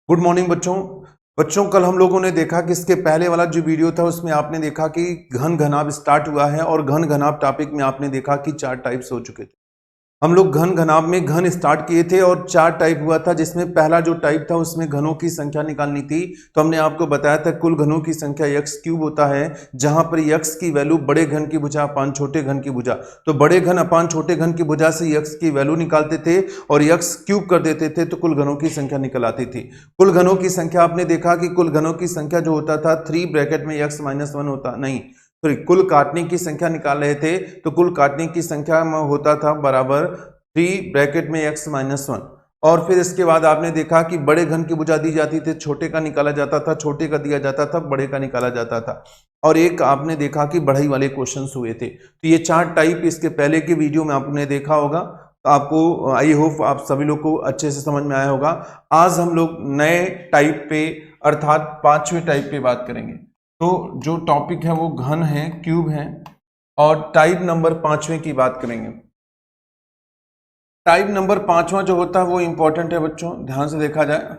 Good morning बच्चों। कल हम लोगों ने देखा कि इसके पहले वाला जो वीडियो था उसमें आपने देखा कि घन घनाभ स्टार्ट हुआ है और घन घनाभ टॉपिक में आपने देखा कि 4 टाइप्स हो चुके थे। हम लोग घन घनाभ में घन स्टार्ट किए थे और 4 टाइप हुआ था, जिसमें पहला जो टाइप था उसमें घनों की संख्या निकालनी थी। तो हमने आपको बताया था कुल घनों की संख्या x क्यूब होता है, जहां पर x की वैल्यू बड़े घन की भुजा अपान छोटे घन की भुजा। तो बड़े घन अपान छोटे घन की भुजा से x की वैल्यू निकालते थे और x क्यूब कर देते थे तो कुल घनों की संख्या निकल आती थी। कुल घनों की संख्या आपने देखा कि कुल घनों की संख्या जो होता था 3 ब्रैकेट में x माइनस 1 होता नहीं, सॉरी, कुल काटने की संख्या निकाल रहे थे तो कुल काटने की संख्या में होता था बराबर 3 ब्रैकेट में x माइनस 1। और फिर इसके बाद आपने देखा कि बड़े घन की भुजा दी जाती थी, छोटे का निकाला जाता था, छोटे का दिया जाता था, बड़े का निकाला जाता था। और एक आपने देखा कि बढ़ई वाले क्वेश्चंस हुए थे। तो ये 4 टाइप इसके पहले के वीडियो में आपने देखा होगा। तो आपको आई होप आप सभी लोग को अच्छे से समझ में आया होगा। आज हम लोग नए टाइप पे अर्थात 5वें टाइप पे बात करेंगे। तो जो टॉपिक है वो घन है, क्यूब है और टाइप नंबर 5वें की बात करेंगे। टाइप नंबर 5वां जो होता है वो इंपॉर्टेंट है बच्चों, ध्यान से देखा जाए।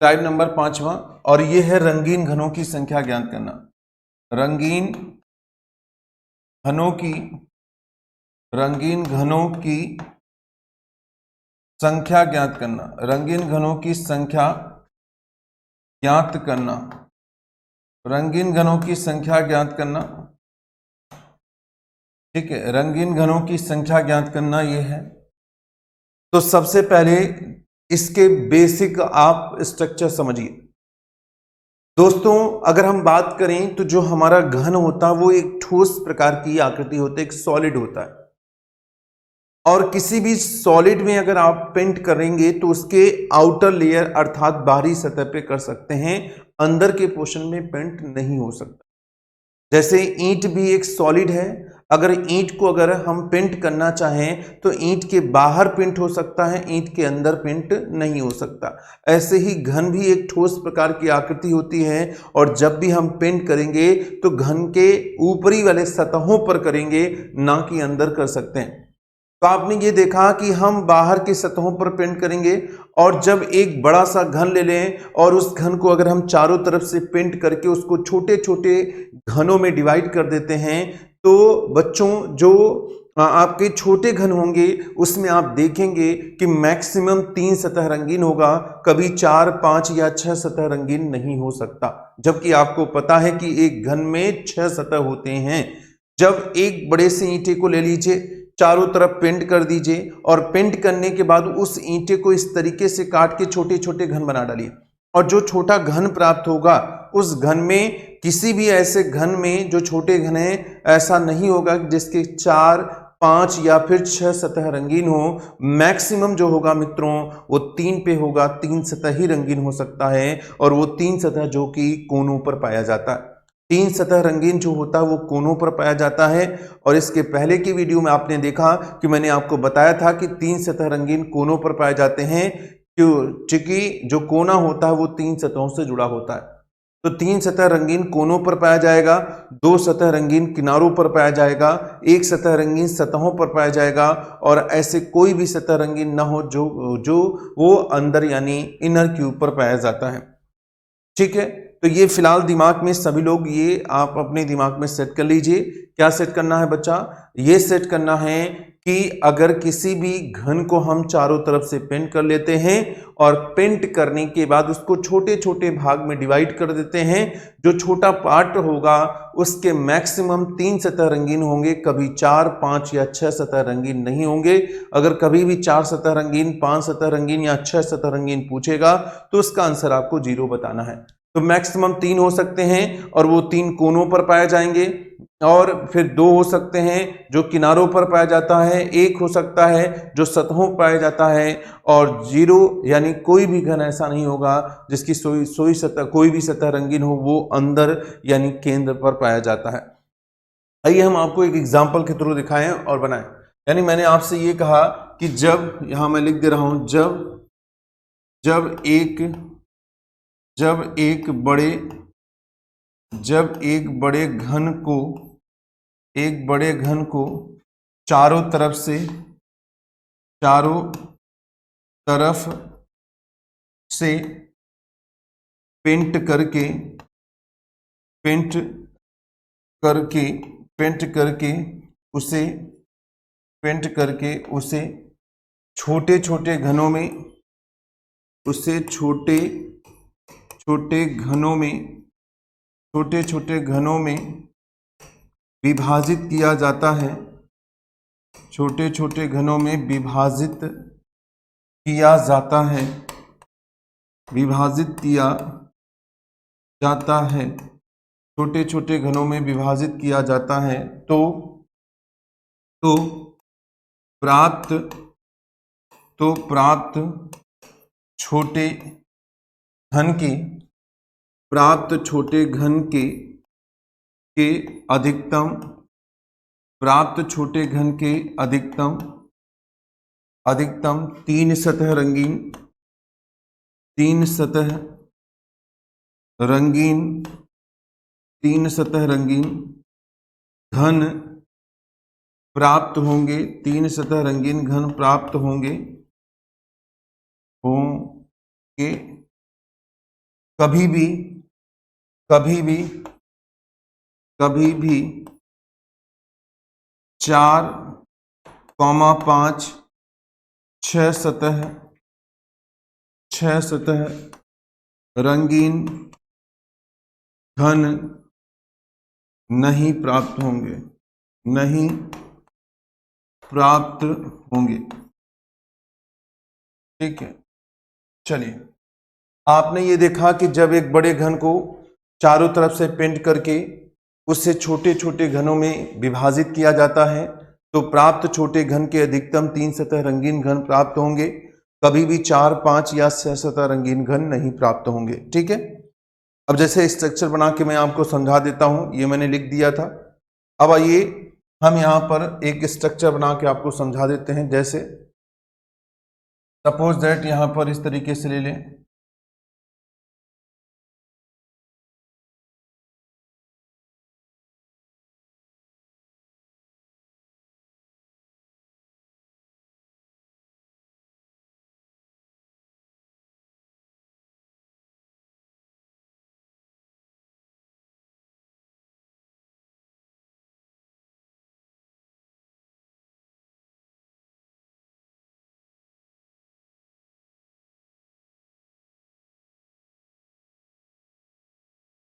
टाइप नंबर 5वां और ये है रंगीन घनों की संख्या ज्ञात करना। रंगीन घनों की संख्या ज्ञात करना। रंगीन घनों की संख्या ज्ञात करना। रंगीन घनों की संख्या ज्ञात करना। ठीक है, रंगीन घनों की संख्या ज्ञात करना ये है। तो सबसे पहले इसके बेसिक आप स्ट्रक्चर समझिए दोस्तों। अगर हम बात करें तो जो हमारा घन होता है वो एक ठोस प्रकार की आकृति होती है, एक सॉलिड होता है। और किसी भी सॉलिड में अगर आप पेंट करेंगे तो उसके आउटर लेयर अर्थात बाहरी सतह पे कर सकते हैं, अंदर के पोर्शन में पेंट नहीं हो सकता। जैसे ईंट भी एक सॉलिड है, अगर ईंट को अगर हम पेंट करना चाहें तो ईंट के बाहर पेंट हो सकता है, ईंट के अंदर पेंट नहीं हो सकता। ऐसे ही घन भी एक ठोस प्रकार की आकृति होती है और जब भी हम पेंट करेंगे तो घन के ऊपरी वाले सतहों पर करेंगे, ना कि अंदर कर सकते हैं। तो आपने ये देखा कि हम बाहर की सतहों पर पेंट करेंगे और जब एक बड़ा सा घन ले लें और उस घन को अगर हम चारों तरफ से पेंट करके उसको छोटे छोटे घनों में डिवाइड कर देते हैं तो बच्चों जो आपके छोटे घन होंगे उसमें आप देखेंगे कि मैक्सिमम 3 सतह रंगीन होगा, कभी 4, 5 या 6 सतह रंगीन नहीं हो सकता। जबकि आपको पता है कि एक घन में 6 सतह होते हैं। जब एक बड़े से ईंटे को ले लीजिए, चारों तरफ पेंट कर दीजिए और पेंट करने के बाद उस ईंटे को इस तरीके से काट के छोटे छोटे घन बना डालिए और जो छोटा घन प्राप्त होगा उस घन में किसी भी ऐसे घन में जो छोटे घन है ऐसा नहीं होगा जिसके 4, 5 या फिर 6 सतह रंगीन हो। मैक्सिमम जो होगा मित्रों वो 3 पे होगा, 3 सतह ही रंगीन हो सकता है और वो 3 सतह जो कि कोनों पर पाया जाता है। 3 सतह रंगीन जो होता है वो कोनों पर पाया जाता है। और इसके पहले की वीडियो में आपने देखा कि मैंने आपको बताया था कि 3 सतह रंगीन कोनों पर पाए जाते हैं, क्योंकि जो कोना होता है वो 3 सतहों से जुड़ा होता है। तो 3 सतह रंगीन कोनों पर पाया जाएगा, 2 सतह रंगीन किनारों पर पाया जाएगा, 1 सतह रंगीन सतहों पर पाया जाएगा और ऐसे कोई भी सतह रंगीन ना हो जो वो अंदर यानी इनर क्यूब पर पाया जाता है। ठीक है, तो ये फिलहाल दिमाग में सभी लोग ये आप अपने दिमाग में सेट कर लीजिए। क्या सेट करना है बच्चा? ये सेट करना है कि अगर किसी भी घन को हम चारों तरफ से पेंट कर लेते हैं और पेंट करने के बाद उसको छोटे छोटे भाग में डिवाइड कर देते हैं, जो छोटा पार्ट होगा उसके मैक्सिमम 3 सतह रंगीन होंगे, कभी 4, 5 या 6 सतह रंगीन नहीं होंगे। अगर कभी भी 4 सतह रंगीन, 5 सतह रंगीन या 6 सतह रंगीन पूछेगा तो उसका आंसर आपको 0 बताना है। तो मैक्सिमम 3 हो सकते हैं और वो 3 कोनों पर पाए जाएंगे और फिर 2 हो सकते हैं जो किनारों पर पाया जाता है, 1 हो सकता है जो सतहों पर पाया जाता है और 0 यानी कोई भी घन ऐसा नहीं होगा जिसकी सोई सतह कोई भी सतह रंगीन हो, वो अंदर यानी केंद्र पर पाया जाता है। आइए हम आपको एक एग्जाम्पल के थ्रू दिखाएं और बनाएं। यानी मैंने आपसे ये कहा कि जब, यहां मैं लिख दे रहा हूं, जब एक बड़े घन को चारों तरफ से पेंट करके पेंट करके पेंट करके उसे पेंट करके उसे छोटे छोटे घनों में उसे छोटे छोटे घनों में छोटे छोटे घनों में विभाजित किया जाता है। छोटे छोटे घनों में विभाजित किया जाता है। विभाजित किया जाता है। छोटे छोटे घनों में विभाजित किया जाता है तो प्राप्त छोटे घन के प्राप्त छोटे घन के अधिकतम प्राप्त छोटे घन के अधिकतम तीन सतह रंगीन घन प्राप्त होंगे। तीन सतह रंगीन घन प्राप्त होंगे कभी भी 4,5 6 सतह रंगीन घन नहीं प्राप्त होंगे। ठीक है, चलिए, आपने ये देखा कि जब एक बड़े घन को चारों तरफ से पेंट करके उससे छोटे छोटे घनों में विभाजित किया जाता है तो प्राप्त छोटे घन के अधिकतम 3 सतह रंगीन घन प्राप्त होंगे। कभी भी 4, 5 या 6 सतह रंगीन घन नहीं प्राप्त होंगे। ठीक है, अब जैसे स्ट्रक्चर बना के मैं आपको समझा देता हूं, ये मैंने लिख दिया था। अब आइए हम यहां पर एक स्ट्रक्चर बना के आपको समझा देते हैं। जैसे सपोज दैट यहां पर इस तरीके से ले लें।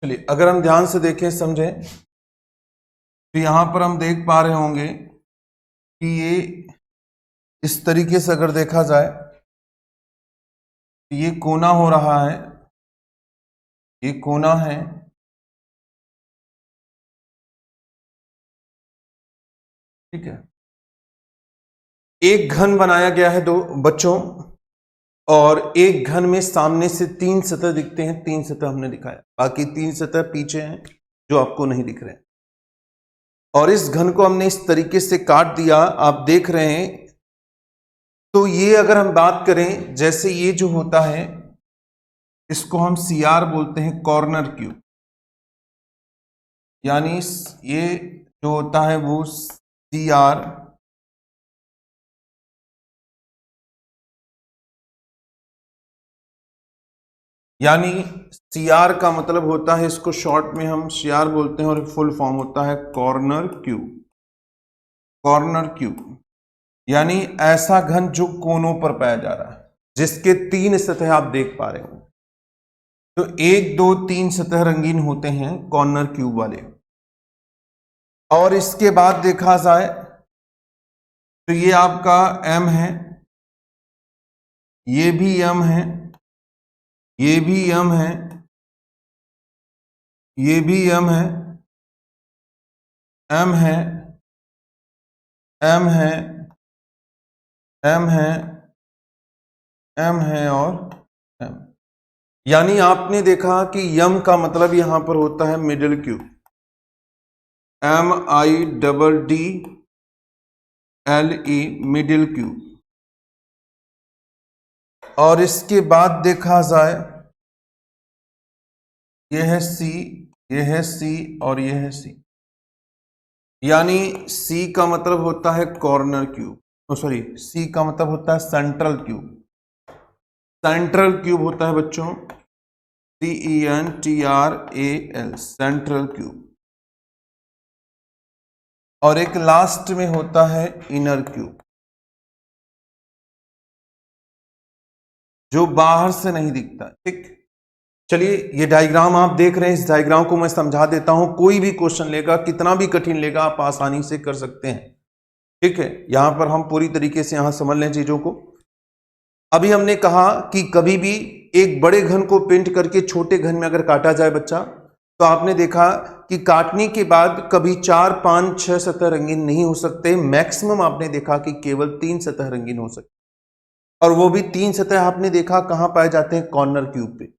चलिए, अगर हम ध्यान से देखें, समझें, तो यहां पर हम देख पा रहे होंगे कि ये इस तरीके से अगर देखा जाए तो ये कोना हो रहा है, ये कोना है। ठीक है, एक घन बनाया गया है दो बच्चों, और एक घन में सामने से 3 सतह दिखते हैं। 3 सतह हमने दिखाया, बाकी 3 सतह पीछे हैं जो आपको नहीं दिख रहे हैं। और इस घन को हमने इस तरीके से काट दिया, आप देख रहे हैं। तो ये अगर हम बात करें, जैसे ये जो होता है इसको हम CR बोलते हैं, कॉर्नर क्यूब। यानी ये जो होता है वो CR, यानी CR का मतलब होता है, इसको शॉर्ट में हम CR बोलते हैं और फुल फॉर्म होता है कॉर्नर क्यूब। कॉर्नर क्यूब यानी ऐसा घन जो कोनों पर पाया जा रहा है, जिसके 3 सतह आप देख पा रहे हो। तो 1, 2, 3 सतह रंगीन होते हैं कॉर्नर क्यूब वाले। और इसके बाद देखा जाए तो ये आपका M है, ये भी M है, ये भी M है, ये भी M है, M है, M है, M है, M है और M। यानी आपने देखा कि M का मतलब यहां पर होता है middle cube, MIDDLE, middle cube. और इसके बाद देखा जाए, यह है C, यह है C और यह है C। यानी C का मतलब होता है कॉर्नर क्यूब, सॉरी, C का मतलब होता है सेंट्रल क्यूब। सेंट्रल क्यूब होता है बच्चों CENTRAL, सेंट्रल क्यूब। और एक लास्ट में होता है इनर क्यूब, जो बाहर से नहीं दिखता। ठीक, चलिए ये डायग्राम आप देख रहे हैं, इस डायग्राम को मैं समझा देता हूं। कोई भी क्वेश्चन लेगा, कितना भी कठिन लेगा, आप आसानी से कर सकते हैं। ठीक है, यहां पर हम पूरी तरीके से यहां समझ लें चीजों को। अभी हमने कहा कि कभी भी एक बड़े घन को पेंट करके छोटे घन में अगर काटा जाए बच्चा, तो आपने देखा कि काटने के बाद कभी 4, 5, 6 सतह रंगीन नहीं हो सकते। मैक्सिमम आपने देखा कि केवल 3 सतह रंगीन हो सकते, और वो भी 3 सतह आपने देखा कहां पाए जाते हैं, कॉर्नर क्यूब पे।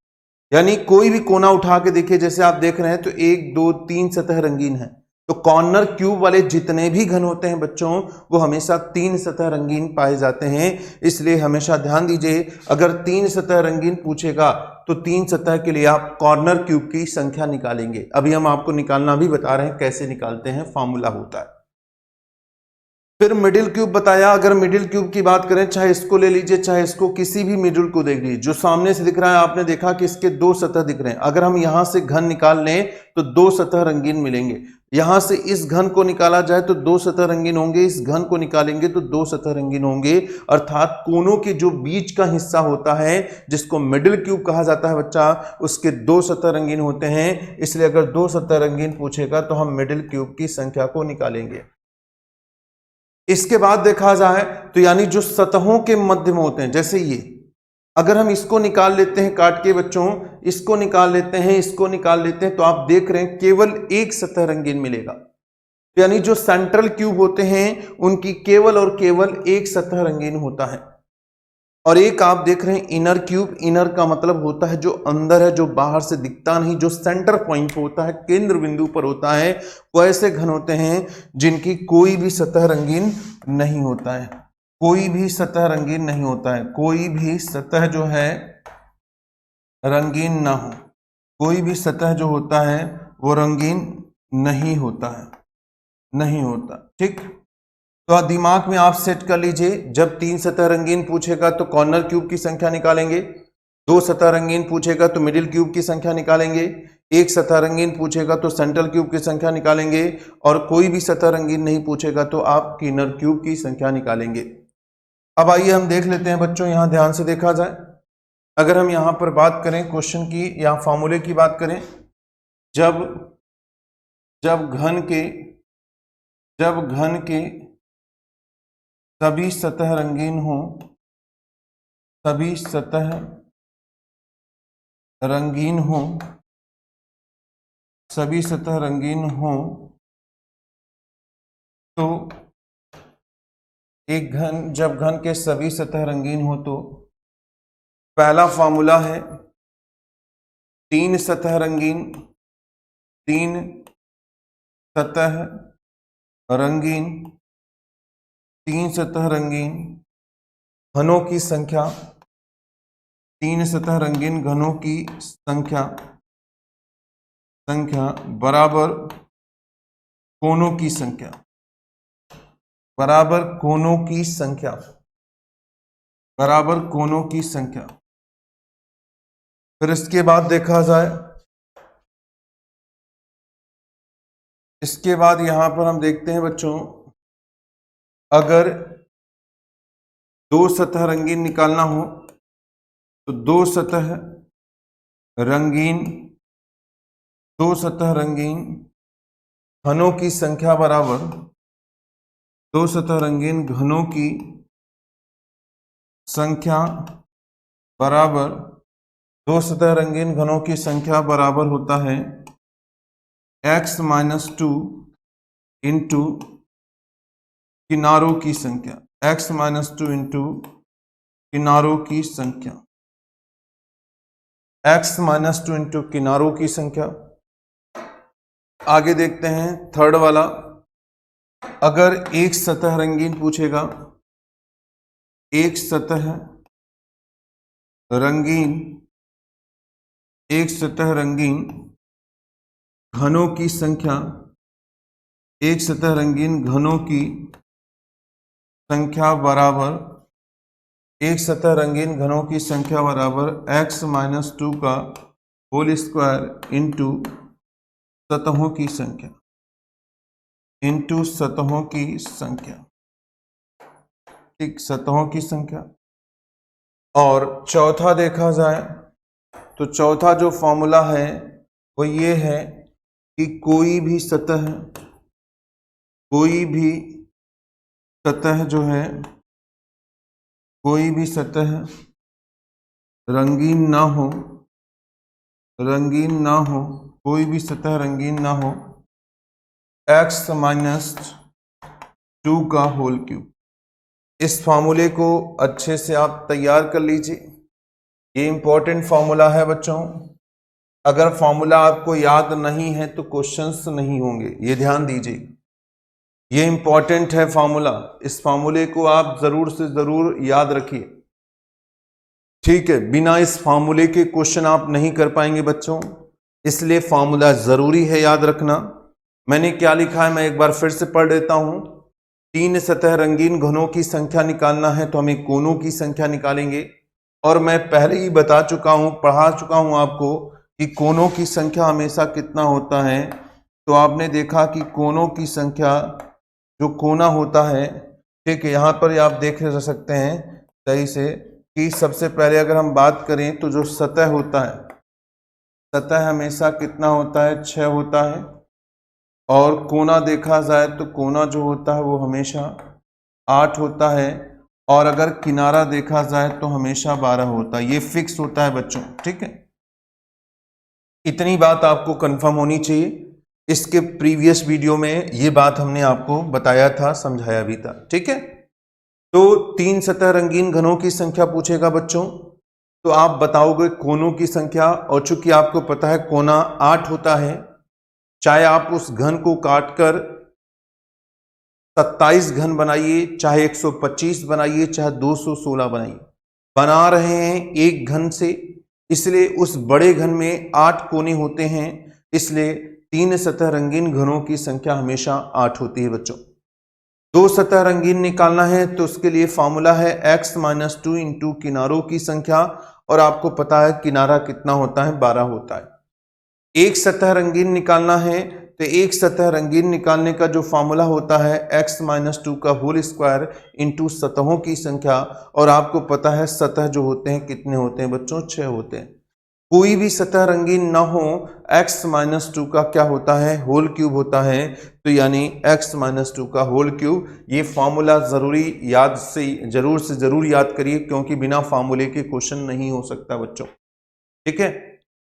यानी कोई भी कोना उठा के देखिए, जैसे आप देख रहे हैं तो 1, 2, 3 सतह रंगीन है। तो कॉर्नर क्यूब वाले जितने भी घन होते हैं बच्चों, वो हमेशा 3 सतह रंगीन पाए जाते हैं। इसलिए हमेशा ध्यान दीजिए, अगर 3 सतह रंगीन पूछेगा तो 3 सतह के लिए आप कॉर्नर क्यूब की संख्या निकालेंगे। अभी हम आपको निकालना भी बता रहे हैं, कैसे निकालते हैं, फॉर्मूला होता है। फिर मिडिल क्यूब बताया। अगर मिडिल क्यूब की बात करें, चाहे इसको ले लीजिए, चाहे इसको, किसी भी मिडिल को देख लीजिए, जो सामने से दिख रहा है, आपने देखा कि इसके 2 सतह दिख रहे हैं। अगर हम यहां से घन निकाल लें तो 2 सतह रंगीन मिलेंगे। यहां से इस घन को निकाला जाए तो 2 सतह रंगीन होंगे, इस घन को निकालेंगे तो 2 सतह रंगीन होंगे। अर्थात कोनों के जो बीच का हिस्सा होता है, जिसको मिडिल क्यूब कहा जाता है बच्चा, उसके 2 सतह रंगीन होते हैं। इसलिए अगर 2 सतह रंगीन पूछेगा तो हम मिडिल क्यूब की संख्या को निकालेंगे। इसके बाद देखा जाए तो यानी जो सतहों के मध्य में होते हैं, जैसे ये, अगर हम इसको निकाल लेते हैं काट के बच्चों, इसको निकाल लेते हैं, इसको निकाल लेते हैं, तो आप देख रहे हैं केवल एक सतह रंगीन मिलेगा। यानी जो सेंट्रल क्यूब होते हैं उनकी केवल और केवल एक सतह रंगीन होता है। और एक आप देख रहे हैं इनर क्यूब। इनर का मतलब होता है जो अंदर है, जो बाहर से दिखता नहीं, जो सेंटर पॉइंट होता है, केंद्र बिंदु पर होता है। वो ऐसे घन होते हैं जिनकी कोई भी सतह रंगीन नहीं होता है। कोई भी सतह रंगीन नहीं होता है। कोई भी सतह जो है रंगीन ना हो, कोई भी सतह जो होता है वो रंगीन नहीं होता है, नहीं होता। ठीक, तो दिमाग में आप सेट कर लीजिए, जब 3 सतह रंगीन पूछेगा तो कॉर्नर क्यूब की संख्या निकालेंगे, 2 सतह रंगीन पूछेगा तो मिडिल क्यूब की संख्या निकालेंगे, 1 सतह रंगीन पूछेगा तो सेंट्रल क्यूब की संख्या निकालेंगे, और कोई भी सतह रंगीन नहीं पूछेगा तो आप इनर क्यूब की संख्या निकालेंगे। अब आइए हम देख लेते हैं बच्चों, यहां ध्यान से देखा जाए। अगर हम यहां पर बात करें क्वेश्चन की या फॉर्मूले की बात करें, जब घन के सभी सतह रंगीन हो, सभी सतह रंगीन हो, सभी सतह रंगीन हो, तो एक घन, जब घन के सभी सतह रंगीन हो तो पहला फॉर्मूला है 3 सतह रंगीन, 3 सतह रंगीन, 3 सतह रंगीन घनों की संख्या, 3 सतह रंगीन घनों की संख्या बराबर कोनों की संख्या, बराबर कोनों की संख्या, बराबर कोनों की संख्या। फिर इसके बाद देखा जाए, इसके बाद यहां पर हम देखते हैं बच्चों, अगर 2 सतह रंगीन निकालना हो तो 2 सतह रंगीन, 2 सतह रंगीन घनों की संख्या बराबर, 2 सतह रंगीन घनों की संख्या बराबर, 2 सतह रंगीन घनों की संख्या बराबर होता है x-2 इंटू किनारों की संख्या, x-2 इंटू किनारों की संख्या, x-2 इंटू किनारों की संख्या। आगे देखते हैं थर्ड वाला, अगर एक सतह रंगीन पूछेगा, एक सतह रंगीन, एक सतह रंगीन घनों की संख्या, एक सतह रंगीन घनों की संख्या बराबर, एक सतह रंगीन घनों की संख्या बराबर x-2 का होल स्क्वायर इंटू सतहों की संख्या, इंटू सतहों की संख्या, ठीक, सतहों की संख्या। और चौथा देखा जाए तो चौथा जो फॉर्मूला है वो ये है कि कोई भी सतह जो है, कोई भी सतह रंगीन ना हो, कोई भी सतह रंगीन ना हो, x-2 का होल क्यूब। इस फॉर्मूले को अच्छे से आप तैयार कर लीजिए। ये इंपॉर्टेंट फॉर्मूला है बच्चों। अगर फॉर्मूला आपको याद नहीं है तो क्वेश्चंस नहीं होंगे, ये ध्यान दीजिए। ये इंपॉर्टेंट है फॉर्मूला, इस फॉर्मूले को आप जरूर से जरूर याद रखिए, ठीक है। बिना इस फॉर्मूले के क्वेश्चन आप नहीं कर पाएंगे बच्चों, इसलिए फॉर्मूला जरूरी है याद रखना। मैंने क्या लिखा है मैं एक बार फिर से पढ़ देता हूं। 3 सतह रंगीन घनों की संख्या निकालना है तो हमें कोनों की संख्या निकालेंगे। और मैं पहले ही बता चुका हूं, पढ़ा चुका हूं आपको कि कोनों की संख्या हमेशा कितना होता है। तो आपने देखा कि कोनों की संख्या, जो कोना होता है, ठीक है, यहाँ पर आप देख सकते हैं सही से कि सबसे पहले अगर हम बात करें तो जो सतह होता है, सतह हमेशा कितना होता है, 6 होता है। और कोना देखा जाए तो कोना जो होता है वो हमेशा 8 होता है। और अगर किनारा देखा जाए तो हमेशा 12 होता है। ये फिक्स होता है बच्चों, ठीक है। इतनी बात आपको कंफर्म होनी चाहिए। इसके प्रीवियस वीडियो में ये बात हमने आपको बताया था, समझाया भी था, ठीक है। तो 3 सतह रंगीन घनों की संख्या पूछेगा बच्चों, तो आप बताओगे कोनों की संख्या। और चूंकि आपको पता है कोना 8 होता है, चाहे आप उस घन को काटकर 27 घन बनाइए, चाहे 125 बनाइए, चाहे 216 बनाइए, बना रहे हैं एक घन से, इसलिए उस बड़े घन में 8 कोने होते हैं। इसलिए 3 सतह रंगीन घनों की संख्या हमेशा 8 होती है बच्चों। 2 सतह रंगीन निकालना है तो उसके लिए फॉर्मूला है x-2 इंटू किनारों की संख्या। और आपको पता है किनारा कितना होता है, 12 होता है। एक सतह रंगीन निकालना है तो एक सतह रंगीन निकालने का जो फॉर्मूला होता है x-2 का होल स्क्वायर इंटू सतहों की संख्या। और आपको पता है सतह जो होते हैं कितने होते हैं बच्चों, 6 होते हैं। कोई भी सतह रंगीन ना हो, x-2 का क्या होता है, होल क्यूब होता है। तो यानी x-2 का होल क्यूब। ये फॉर्मूला जरूर से जरूर याद करिए, क्योंकि बिना फॉर्मूले के क्वेश्चन नहीं हो सकता बच्चों, ठीक है।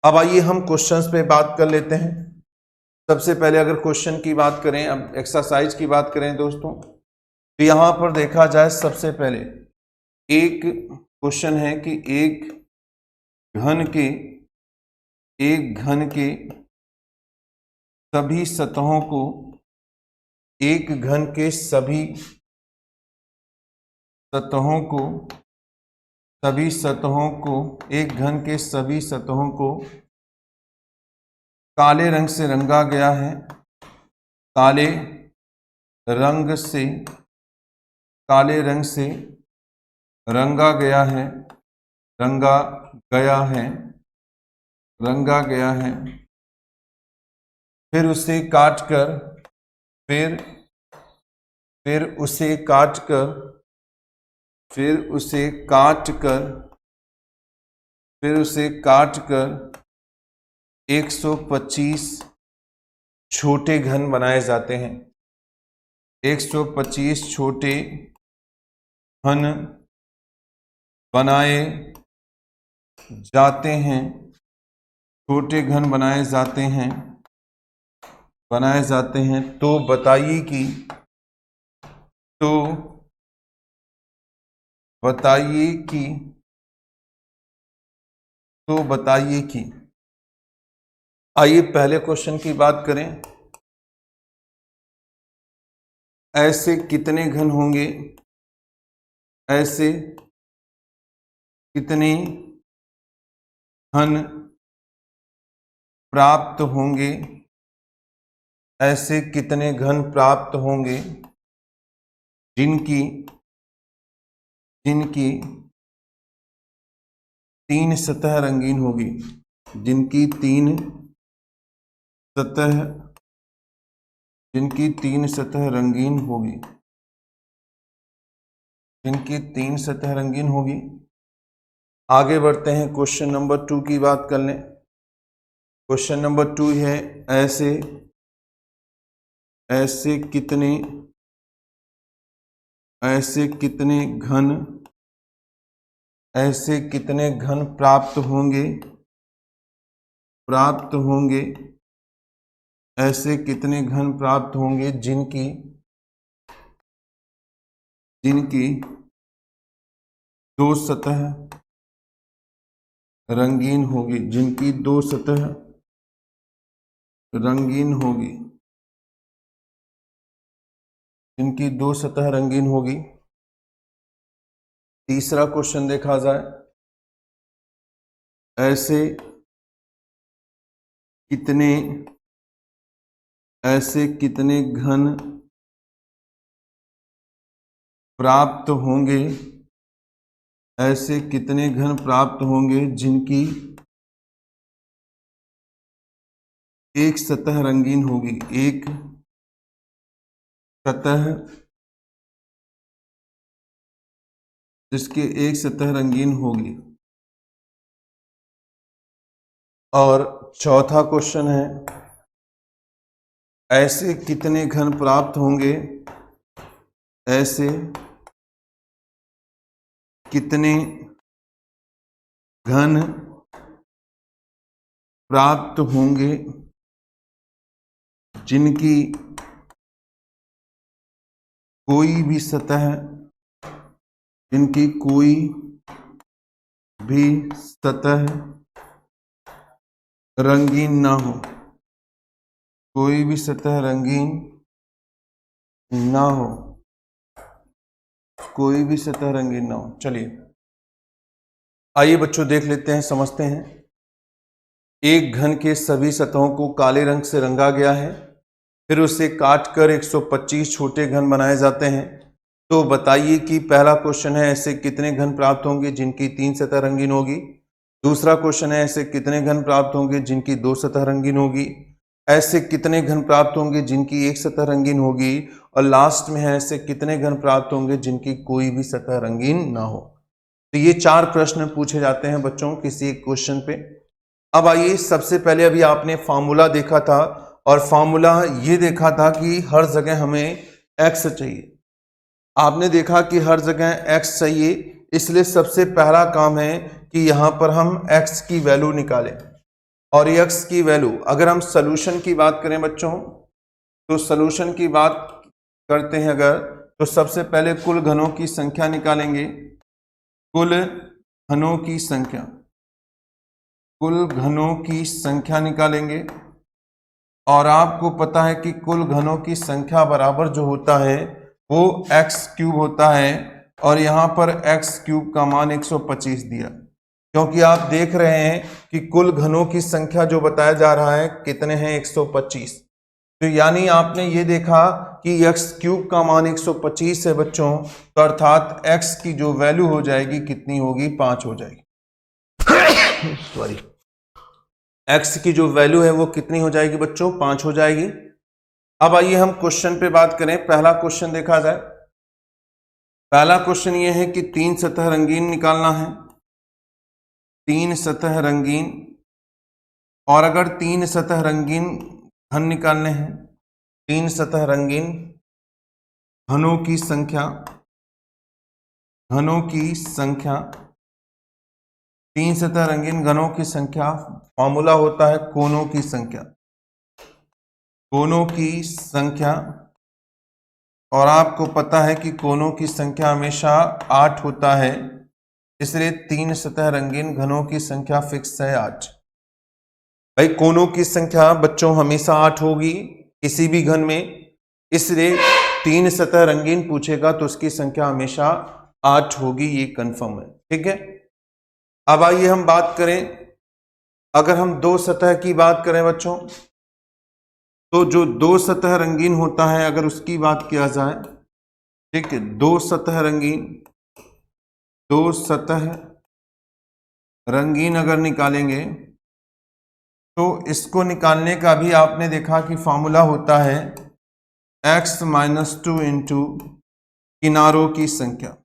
अब आइए हम क्वेश्चंस पे बात कर लेते हैं। सबसे पहले अगर क्वेश्चन की बात करें, अब एक्सरसाइज की बात करें दोस्तों, तो यहां पर देखा जाए सबसे पहले एक क्वेश्चन है कि एक घन के सभी सतहों को, एक घन के सभी सतहों को, एक घन के सभी सतहों को काले रंग से रंगा गया है, काले रंग से रंगा गया है, फिर उसे काटकर, फिर उसे काटकर 125 छोटे घन बनाए जाते हैं। 125 छोटे घन बनाए जाते हैं, छोटे घन बनाए जाते हैं। तो बताइए कि आइए पहले क्वेश्चन की बात करें। ऐसे कितने घन होंगे, ऐसे कितने घन प्राप्त होंगे, ऐसे कितने घन प्राप्त होंगे जिनकी 3 सतह रंगीन होगी। जिनकी तीन सतह रंगीन होगी, जिनकी तीन सतह रंगीन होगी। आगे बढ़ते हैं, क्वेश्चन नंबर 2 की बात कर लें। क्वेश्चन नंबर 2 है, ऐसे कितने घन प्राप्त होंगे, ऐसे कितने घन प्राप्त होंगे जिनकी दो सतह रंगीन होगी, जिनकी दो सतह रंगीन होगी। तीसरा क्वेश्चन देखा जाए, ऐसे कितने घन प्राप्त होंगे, जिनकी एक सतह रंगीन होगी, एक सतह जिसके एक सतह रंगीन होगी। और चौथा क्वेश्चन है, ऐसे कितने घन प्राप्त होंगे, ऐसे कितने घन प्राप्त होंगे जिनकी कोई भी सतह रंगीन ना हो, कोई भी सतह रंगीन ना हो, कोई भी सतह रंगीन ना हो। चलिए आइए बच्चों देख लेते हैं, समझते हैं। एक घन के सभी सतहों को काले रंग से रंगा गया है, फिर उसे काटकर 125 छोटे घन बनाए जाते हैं। तो बताइए कि पहला क्वेश्चन है, ऐसे कितने घन प्राप्त होंगे जिनकी तीन सतह रंगीन होगी। दूसरा क्वेश्चन है, ऐसे कितने घन प्राप्त होंगे जिनकी दो सतह रंगीन होगी। ऐसे कितने घन प्राप्त होंगे जिनकी एक सतह रंगीन होगी। और लास्ट में है, ऐसे कितने घन प्राप्त होंगे जिनकी कोई भी सतह रंगीन ना हो। तो ये 4 प्रश्न पूछे जाते हैं बच्चों किसी एक क्वेश्चन पे। अब आइए, सबसे पहले अभी आपने फॉर्मूला देखा था, और फॉर्मूला ये देखा था कि हर जगह हमें x चाहिए। आपने देखा कि हर जगह x चाहिए, इसलिए सबसे पहला काम है कि यहां पर हम x की वैल्यू निकालें। और x की वैल्यू, अगर हम सॉल्यूशन की बात करें बच्चों, तो सॉल्यूशन की बात करते हैं अगर, तो सबसे पहले कुल घनों की संख्या निकालेंगे। कुल घनों की संख्या निकालेंगे। और आपको पता है कि कुल घनों की संख्या बराबर जो होता है वो एक्स क्यूब होता है। और यहाँ पर एक्स क्यूब का मान 125 दिया, क्योंकि आप देख रहे हैं कि कुल घनों की संख्या जो बताया जा रहा है कितने हैं, 125। तो यानी आपने ये देखा कि एक्स क्यूब का मान 125 है बच्चों, तो अर्थात एक्स की जो वैल्यू हो जाएगी कितनी होगी, 5 हो जाएगी। सॉरी, एक्स की जो वैल्यू है वो कितनी हो जाएगी बच्चों, 5 हो जाएगी। अब आइए हम क्वेश्चन पे बात करें। पहला क्वेश्चन देखा जाए। पहला क्वेश्चन ये है कि 3 सतह रंगीन निकालना है, 3 सतह रंगीन। और अगर 3 सतह रंगीन घन निकालने हैं, 3 सतह रंगीन घनों की संख्या 3 सतह रंगीन घनों की संख्या, फॉर्मूला होता है कोनों की संख्या। और आपको पता है कि कोनों की संख्या हमेशा 8 होता है, इसलिए 3 सतह रंगीन घनों की संख्या फिक्स है 8। भाई कोनों की संख्या बच्चों हमेशा 8 होगी किसी भी घन में, इसलिए 3 सतह रंगीन पूछेगा तो उसकी संख्या हमेशा 8 होगी, ये कंफर्म है। ठीक है, अब आइए हम बात करें, अगर हम 2 सतह की बात करें बच्चों, तो जो 2 सतह रंगीन होता है अगर उसकी बात किया जाए, ठीक है, 2 सतह रंगीन अगर निकालेंगे तो इसको निकालने का भी आपने देखा कि फॉर्मूला होता है x-2 इंटू किनारों की संख्या।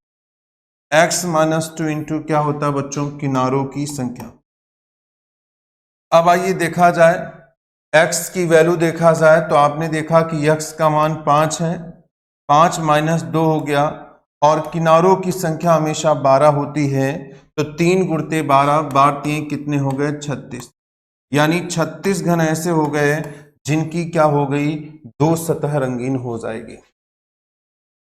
x-2 इंटू क्या होता है बच्चों? किनारों की संख्या। अब आइए देखा जाए, x की वैल्यू देखा जाए तो आपने देखा कि x का मान 5 है, 5 माइनस 2 हो गया, और किनारों की संख्या हमेशा 12 होती है, तो 3 गुणते 12, 12 कितने हो गए? 36। यानी 36 घन ऐसे हो गए जिनकी क्या हो गई? 2 सतह रंगीन हो जाएगी।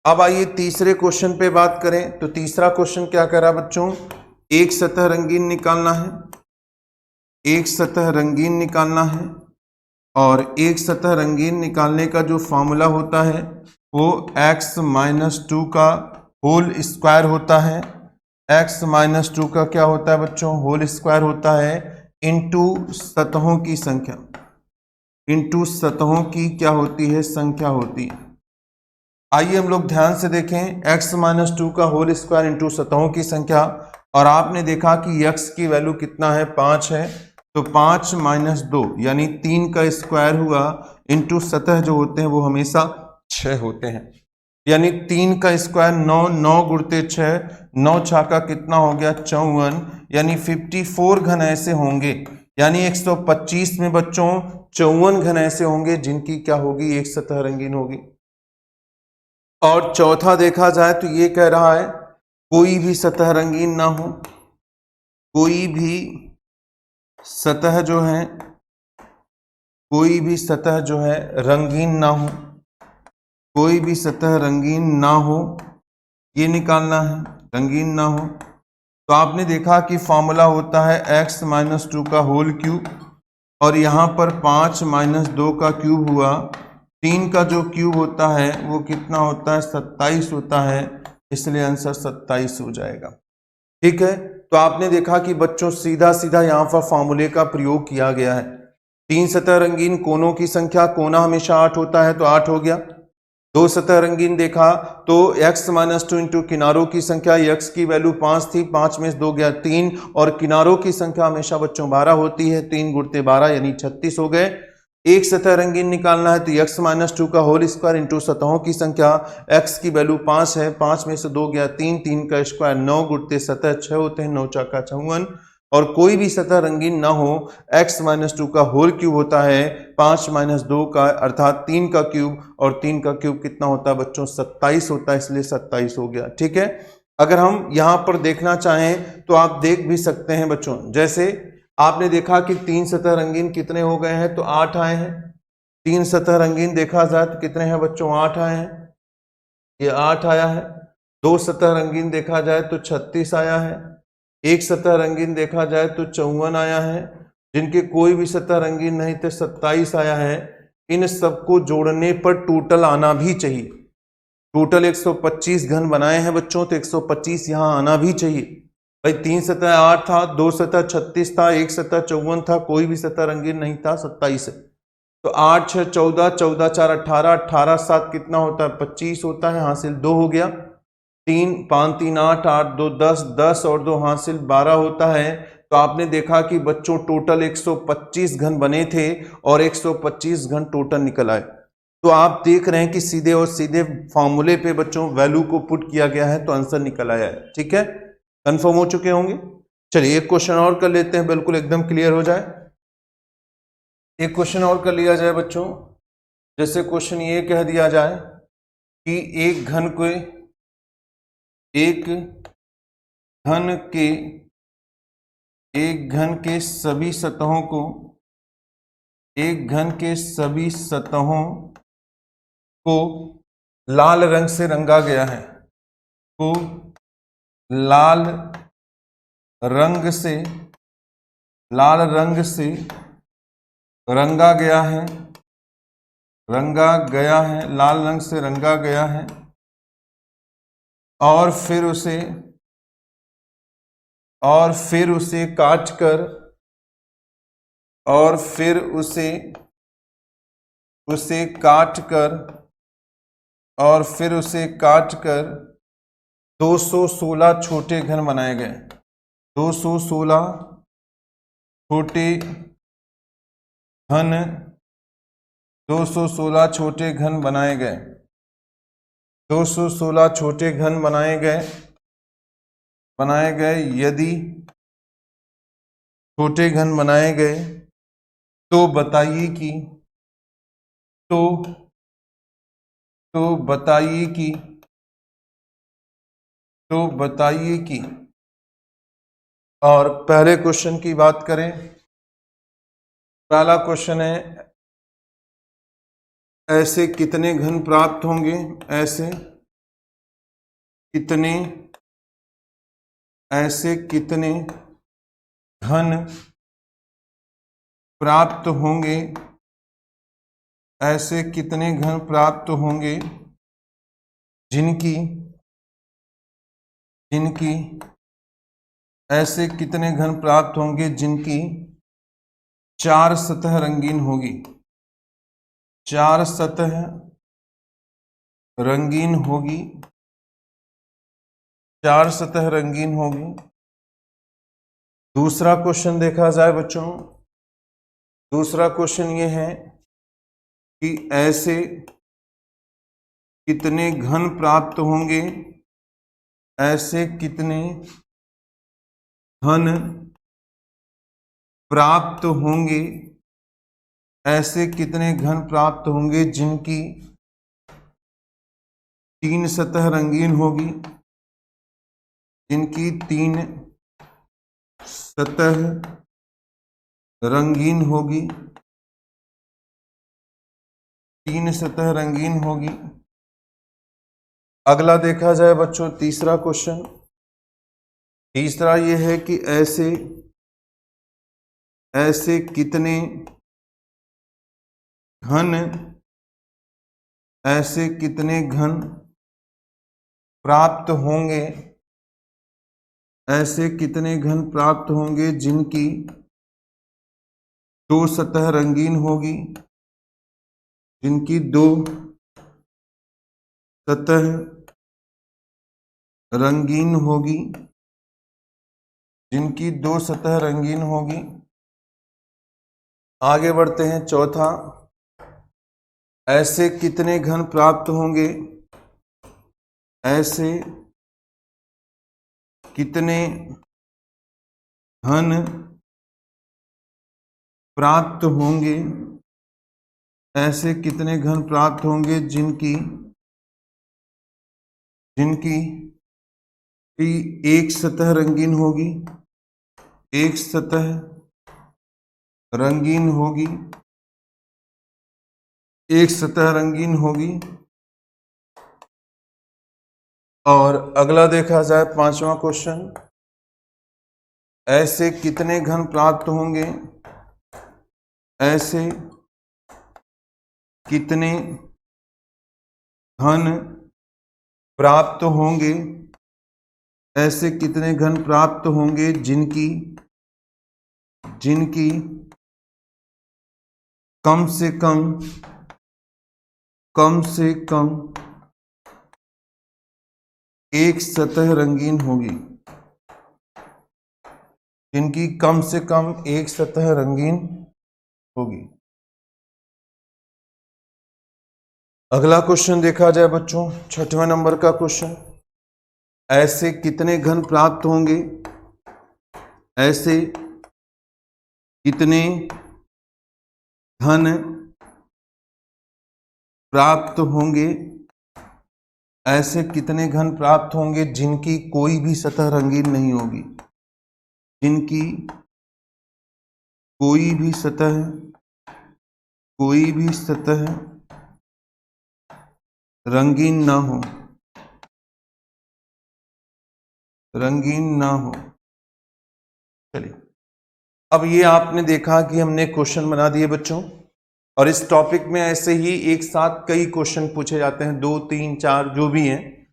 अब आइए तीसरे क्वेश्चन पे बात करें। तो तीसरा क्वेश्चन क्या करा बच्चों? एक सतह रंगीन निकालना है, एक सतह रंगीन निकालना है, और एक सतह रंगीन निकालने का जो फॉर्मूला होता है वो x-2 का होल स्क्वायर होता है। x-2 का क्या होता है बच्चों? होल स्क्वायर होता है इंटू सतहों की संख्या, इंटू सतहों की क्या होती है? संख्या होती है। आइए हम लोग ध्यान से देखें, x-2 का होल स्क्वायर इंटू सतहों की संख्या, और आपने देखा कि x की वैल्यू कितना है? 5 है, तो 5 माइनस 2 यानी 3 का स्क्वायर हुआ, इंटू सतह जो होते हैं वो हमेशा 6 होते हैं, यानी 3 का स्क्वायर 9, 9 गुणते 6, 9 छाका कितना हो गया? 54, यानी 54 घन ऐसे होंगे, यानी 125 में बच्चों 54 घन ऐसे होंगे जिनकी क्या होगी? एक सतह रंगीन होगी। और चौथा देखा जाए तो ये कह रहा है कोई भी सतह रंगीन ना हो, कोई भी सतह जो है, कोई भी सतह जो है रंगीन ना हो, कोई भी सतह रंगीन ना हो, ये निकालना है, रंगीन ना हो। तो आपने देखा कि फॉर्मूला होता है x-2 का होल क्यूब, और यहाँ पर 5 माइनस 2 का क्यूब हुआ, 3 का जो क्यूब होता है वो कितना होता है? 27 होता है, इसलिए आंसर 27 हो जाएगा। ठीक है, तो आपने देखा कि बच्चों सीधा सीधा यहाँ पर फॉर्मूले का प्रयोग किया गया है। 3 सतह रंगीन कोनों की संख्या, कोना हमेशा 8 होता है तो 8 हो गया। 2 सतह रंगीन देखा तो x-2 इंटू किनारों की संख्या, x की वैल्यू 5 थी, 5 में से 2 गया 3, और किनारों की संख्या हमेशा बच्चों 12 होती है, 3 गुणते 12 यानी 36 हो गए। एक सतह रंगीन निकालना है तो x-2 का होल स्क्वायर इंटू सतहों की संख्या, x की वैल्यू 5 है, 5 में से 2 गया 3, 3 का स्क्वायर 9 गुणते सतह 6 होते हैं, 9 चाका 54, और कोई भी सतह रंगीन ना हो, x-2 का होल क्यूब होता है 5 माइनस 2 का, अर्थात 3 का क्यूब, और 3 का क्यूब कितना होता है बच्चों? 27 होता है, इसलिए 27 हो गया। ठीक है, अगर हम यहां पर देखना चाहें तो आप देख भी सकते हैं बच्चों, जैसे आपने देखा कि 3 सतह रंगीन कितने हो गए हैं? तो 8 आए हैं। 3 सतह रंगीन देखा जाए तो कितने हैं बच्चों? 8 आए हैं, ये 8 आया है। 2 सतह रंगीन देखा जाए तो 36 आया है। एक सतह रंगीन देखा जाए तो 54 आया है। जिनके कोई भी सतह रंगीन नहीं थे 27 आया है। इन सबको जोड़ने पर टोटल आना भी चाहिए। टोटल 125 घन बनाए हैं बच्चों, तो 125 यहाँ आना भी चाहिए। भाई 3 सतह 8 था, 2 सतह 36 था, एक सतह 54 था, कोई भी सतह रंगीन नहीं था, 27 है। तो 8 6 14, 14 4 18, 18 7 कितना होता है? 25 होता है, हासिल 2 हो गया। 3 5 3 8, 8 2 10, 10 और 2 हासिल 12 होता है। तो आपने देखा कि बच्चों टोटल 125 घन बने थे और 125 घन टोटल निकल आए। तो आप देख रहे हैं कि सीधे और सीधे फॉर्मूले पे बच्चों वैल्यू को पुट किया गया है तो आंसर निकल आया है। ठीक है, कंफर्म हो चुके होंगे। चलिए एक क्वेश्चन और कर लेते हैं, बिल्कुल एकदम क्लियर हो जाए। एक क्वेश्चन और कर लिया जाए बच्चों। जैसे क्वेश्चन ये कह दिया जाए कि एक घन सभी सतहों को, एक घन के सभी सतहों को लाल रंग से रंगा गया है, को लाल रंग से रंगा गया है, लाल रंग से रंगा गया है, और फिर उसे काटकर, और फिर उसे काटकर 216 छोटे घन बनाए गए। 216 छोटे घन 216 छोटे घन बनाए गए। 216 छोटे घन बनाए गए। यदि छोटे घन बनाए गए तो बताइए कि और पहले क्वेश्चन की बात करें। पहला क्वेश्चन है, ऐसे कितने घन प्राप्त होंगे? ऐसे कितने घन प्राप्त होंगे? ऐसे कितने घन प्राप्त होंगे जिनकी ऐसे कितने घन प्राप्त होंगे जिनकी 4 सतह रंगीन होगी? 4 सतह रंगीन होगी। 4 सतह रंगीन होगी। दूसरा क्वेश्चन देखा जाए बच्चों। दूसरा क्वेश्चन ये है कि ऐसे कितने घन प्राप्त होंगे? ऐसे कितने घन प्राप्त होंगे? ऐसे कितने घन प्राप्त होंगे जिनकी 3 सतह रंगीन होगी? जिनकी 3 सतह रंगीन होगी। 3 सतह रंगीन होगी। अगला देखा जाए बच्चों तीसरा क्वेश्चन। तीसरा यह है कि ऐसे कितने घन प्राप्त होंगे? ऐसे कितने घन प्राप्त होंगे जिनकी 2 सतह रंगीन होगी? जिनकी 2 सतह रंगीन होगी। जिनकी 2 सतह रंगीन होगी। आगे बढ़ते हैं चौथा। ऐसे कितने घन प्राप्त होंगे? ऐसे कितने घन प्राप्त होंगे? ऐसे कितने घन प्राप्त होंगे जिनकी एक सतह रंगीन होगी? एक सतह रंगीन होगी। एक सतह रंगीन होगी। और अगला देखा जाए पांचवा क्वेश्चन। ऐसे कितने घन प्राप्त होंगे? ऐसे कितने घन प्राप्त होंगे? ऐसे कितने घन प्राप्त होंगे जिनकी कम से कम एक सतह रंगीन होगी? जिनकी कम से कम एक सतह रंगीन होगी। अगला क्वेश्चन देखा जाए बच्चों, 6वें नंबर का क्वेश्चन। ऐसे कितने घन प्राप्त होंगे? ऐसे कितने घन प्राप्त होंगे? ऐसे कितने घन प्राप्त होंगे जिनकी कोई भी सतह रंगीन नहीं होगी? जिनकी कोई भी सतह रंगीन ना हो। चलिए, अब ये आपने देखा कि हमने क्वेश्चन बना दिए बच्चों, और इस टॉपिक में ऐसे ही एक साथ कई क्वेश्चन पूछे जाते हैं, 2, 3, 4 जो भी हैं।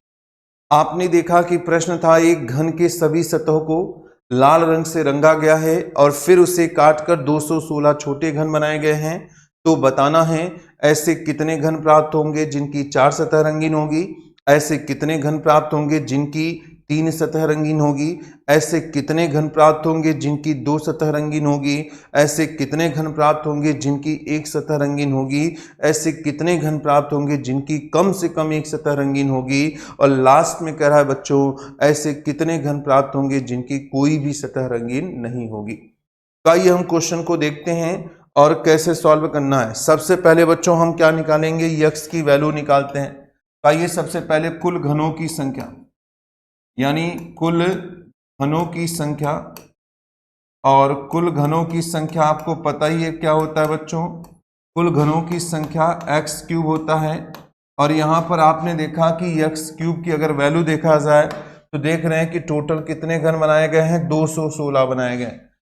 आपने देखा कि प्रश्न था, एक घन के सभी सतहों को लाल रंग से रंगा गया है और फिर उसे काटकर 216 छोटे घन बनाए गए हैं। तो बताना है ऐसे कितने घन प्राप्त होंगे जिनकी 4 सतह रंगीन होगी? ऐसे कितने घन प्राप्त होंगे जिनकी 3 सतह रंगीन होगी, ऐसे कितने घन प्राप्त होंगे जिनकी 2 सतह रंगीन होगी, ऐसे कितने घन प्राप्त होंगे जिनकी 1 सतह रंगीन होगी, ऐसे कितने घन प्राप्त होंगे जिनकी कम से कम 1 सतह रंगीन होगी, और लास्ट में कह रहा है बच्चों ऐसे कितने घन प्राप्त होंगे जिनकी कोई भी सतह रंगीन नहीं होगी। तो आइए हम क्वेश्चन को देखते हैं और कैसे सॉल्व करना है। सबसे पहले बच्चों हम क्या निकालेंगे, यक्स की वैल्यू निकालते हैं। तो आइए सबसे पहले कुल घनों की संख्या, यानी कुल घनों की संख्या, और कुल घनों की संख्या आपको पता ही है क्या होता है बच्चों, कुल घनों की संख्या एक्स क्यूब होता है। और यहाँ पर आपने देखा कि एक्स क्यूब की अगर वैल्यू देखा जाए तो देख रहे हैं कि टोटल कितने घन बनाए गए हैं, 216 बनाए गए,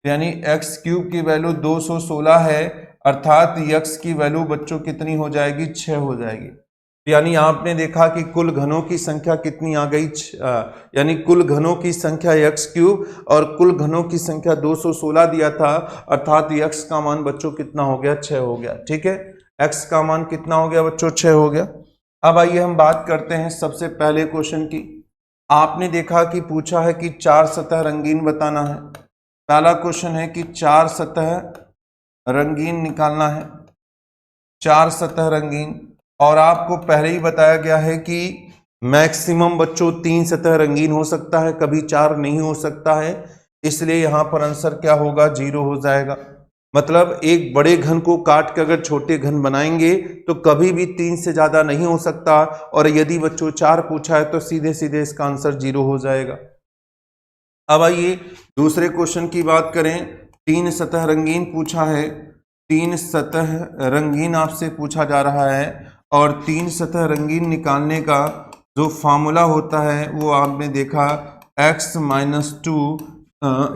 यानी एक्स क्यूब की वैल्यू 216 है, अर्थात यक्स की वैल्यू बच्चों कितनी हो जाएगी, 6 हो जाएगी। यानी आपने देखा कि कुल घनों की संख्या कितनी आ गई, यानी कुल घनों की संख्या एक्स क्यूब और कुल घनों की संख्या 216 दिया था, अर्थात एक्स का मान बच्चों कितना हो गया, 6 हो गया। ठीक है, एक्स का मान कितना हो गया बच्चों, 6 हो गया। अब आइए हम बात करते हैं सबसे पहले क्वेश्चन की। आपने देखा कि पूछा है कि 4 सतह रंगीन बताना है। पहला क्वेश्चन है कि 4 सतह रंगीन निकालना है, 4 सतह रंगीन, और आपको पहले ही बताया गया है कि मैक्सिमम बच्चों 3 सतह रंगीन हो सकता है, कभी 4 नहीं हो सकता है, इसलिए यहां पर आंसर क्या होगा, 0 हो जाएगा। मतलब एक बड़े घन को काट के अगर छोटे घन बनाएंगे तो कभी भी 3 से ज्यादा नहीं हो सकता, और यदि बच्चों 4 पूछा है तो सीधे सीधे इसका आंसर 0 हो जाएगा। अब आइए दूसरे क्वेश्चन की बात करें। 3 सतह रंगीन पूछा है, 3 सतह रंगीन आपसे पूछा जा रहा है, और 3 सतह रंगीन निकालने का जो फॉर्मूला होता है वो आपने देखा x-2,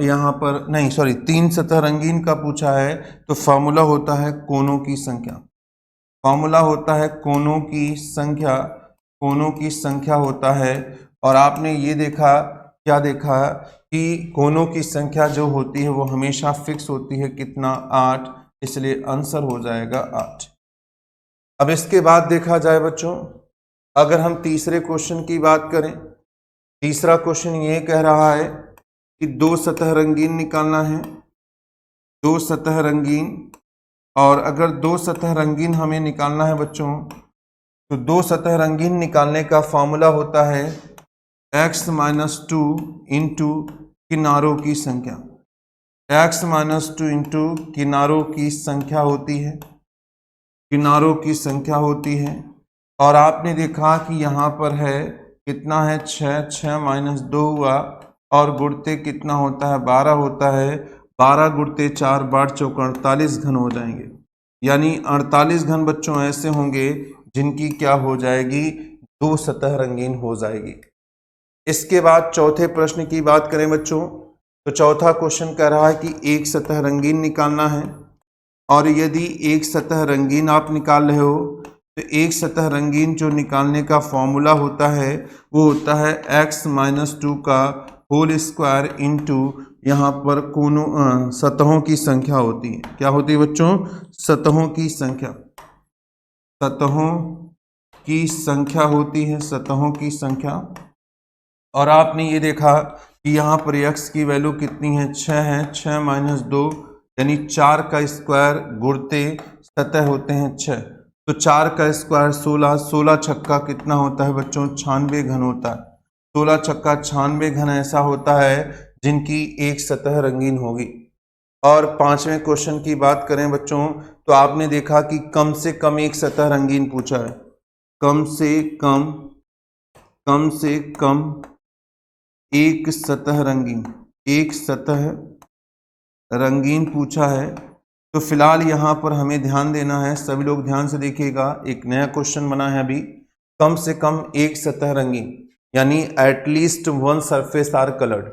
यहाँ पर नहीं सॉरी 3 सतह रंगीन का पूछा है तो फॉर्मूला होता है कोनों की संख्या, फॉर्मूला होता है कोनों की संख्या, कोनों की संख्या होता है। और आपने ये देखा, क्या देखा कि कोनों की संख्या जो होती है वो हमेशा फिक्स होती है, कितना, 8, इसलिए आंसर हो जाएगा 8। अब इसके बाद देखा जाए बच्चों, अगर हम तीसरे क्वेश्चन की बात करें, तीसरा क्वेश्चन ये कह रहा है कि 2 सतह रंगीन निकालना है, 2 सतह रंगीन, और अगर 2 सतह रंगीन हमें निकालना है बच्चों तो 2 सतह रंगीन निकालने का फॉर्मूला होता है x-2 इंटू किनारों की संख्या, x-2 इंटू किनारों की संख्या होती है, किनारों की संख्या होती है। और आपने देखा कि यहाँ पर है कितना है, 6, 6 - 2 हुआ, और गुणते कितना होता है, 12 होता है, 12 गुणते 4 8 चौक 48 घन हो जाएंगे, यानी 48 घन बच्चों ऐसे होंगे जिनकी क्या हो जाएगी, 2 सतह रंगीन हो जाएगी। इसके बाद चौथे प्रश्न की बात करें बच्चों, तो चौथा क्वेश्चन कह रहा है कि 1 सतह रंगीन निकालना है, और यदि 1 सतह रंगीन आप निकाल रहे हो तो 1 सतह रंगीन जो निकालने का फॉर्मूला होता है वो होता है x-2 का होल स्क्वायर इंटू यहाँ पर कोनों सतहों की संख्या होती है, क्या होती है बच्चों, सतहों की संख्या, सतहों की संख्या होती है, सतहों की संख्या। और आपने ये देखा कि यहाँ पर x की वैल्यू कितनी है, 6 है, 6 - 2 यानी 4 का स्क्वायर गुणते सतह होते हैं 6, तो 4 का स्क्वायर 16, 16 छक्का कितना होता है बच्चों, 96 घन होता है, 16 छक्का 96 घन ऐसा होता है जिनकी 1 सतह रंगीन होगी। और पांचवें क्वेश्चन की बात करें बच्चों, तो आपने देखा कि कम से कम 1 सतह रंगीन पूछा है, कम से कम 1 सतह रंगीन, 1 सतह रंगीन पूछा है। तो फिलहाल यहाँ पर हमें ध्यान देना है, सभी लोग ध्यान से देखिएगा, एक नया क्वेश्चन बना है अभी, कम से कम 1 सतह रंगीन, यानी एटलीस्ट 1 सरफेस आर कलर्ड।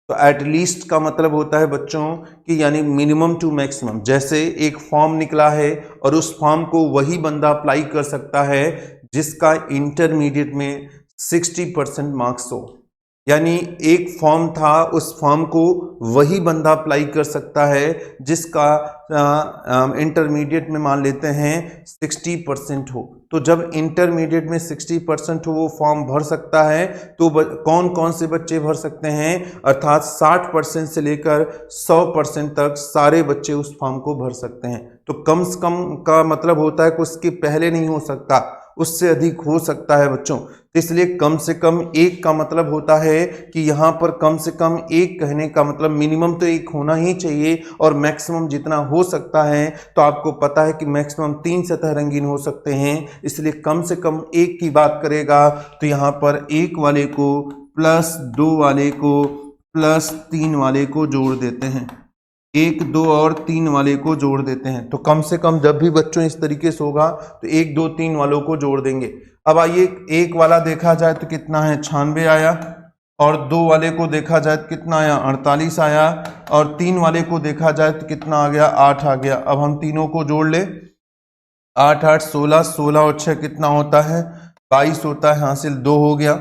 तो एटलीस्ट का मतलब होता है बच्चों कि यानी मिनिमम टू मैक्सिमम, जैसे एक फॉर्म निकला है और उस फॉर्म को वही बंदा अप्लाई कर सकता है जिसका इंटरमीडिएट में 60% मार्क्स हो। यानी एक फॉर्म था, उस फॉर्म को वही बंदा अप्लाई कर सकता है जिसका इंटरमीडिएट में मान लेते हैं 60% हो। तो जब इंटरमीडिएट में 60% हो वो फॉर्म भर सकता है। तो कौन कौन से बच्चे भर सकते हैं, अर्थात 60% से लेकर 100% तक सारे बच्चे उस फॉर्म को भर सकते हैं। तो कम से कम का मतलब होता है कि उसके पहले नहीं हो सकता, उससे अधिक हो सकता है बच्चों। इसलिए कम से कम एक का मतलब होता है कि यहाँ पर कम से कम एक कहने का मतलब मिनिमम तो एक होना ही चाहिए, और मैक्सिमम जितना हो सकता है। तो आपको पता है कि मैक्सिमम 3 सतह रंगीन हो सकते हैं, इसलिए कम से कम एक की बात करेगा तो यहाँ पर 1 वाले को प्लस 2 वाले को प्लस 3 वाले को जोड़ देते हैं, 1 2 और 3 वाले को जोड़ देते हैं। तो कम से कम जब भी बच्चों इस तरीके से होगा तो 1 2 3 वालों को जोड़ देंगे। अब आइए एक वाला देखा जाए तो कितना है, 96 आया, और 2 वाले को देखा जाए तो कितना आया, 48 आया, और 3 वाले को देखा जाए तो कितना आ गया, 8 आ गया। अब हम तीनों को जोड़ ले, 8 8 16, 16 और 6 कितना होता है, 22 होता है, हासिल 2 हो गया।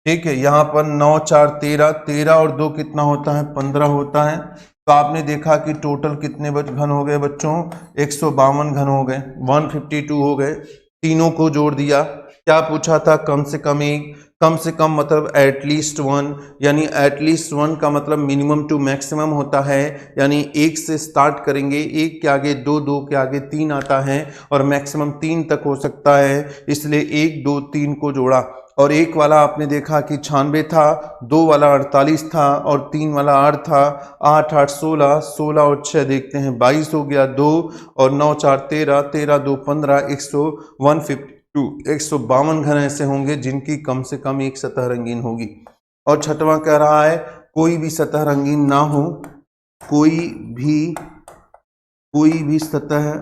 ठीक है, यहाँ पर 9 4 13, 13 और 2 कितना होता है, 15 होता है। तो आपने देखा कि टोटल कितने घन हो गए बच्चों, 152 घन हो गए, 152 हो गए। तीनों को जोड़ दिया, क्या पूछा था, कम से कम एक, कम से कम मतलब एटलीस्ट 1, यानी एटलीस्ट 1 का मतलब मिनिमम टू मैक्सिमम होता है। यानी 1 से स्टार्ट करेंगे, 1 के आगे 2, 2 के आगे 3 आता है, और मैक्सिमम 3 तक हो सकता है, इसलिए 1 2 3 को जोड़ा। और 1 वाला आपने देखा कि 96 था, 2 वाला 48 था, और 3 वाला 8 था। 8 8 16, 16 और 6 देखते हैं, 22 हो गया, 2 और 9 4 13, 13 2 15, 152 घन ऐसे होंगे जिनकी कम से कम एक सतह रंगीन होगी। और छठवां कह रहा है कोई भी सतह रंगीन ना हो, कोई भी सतह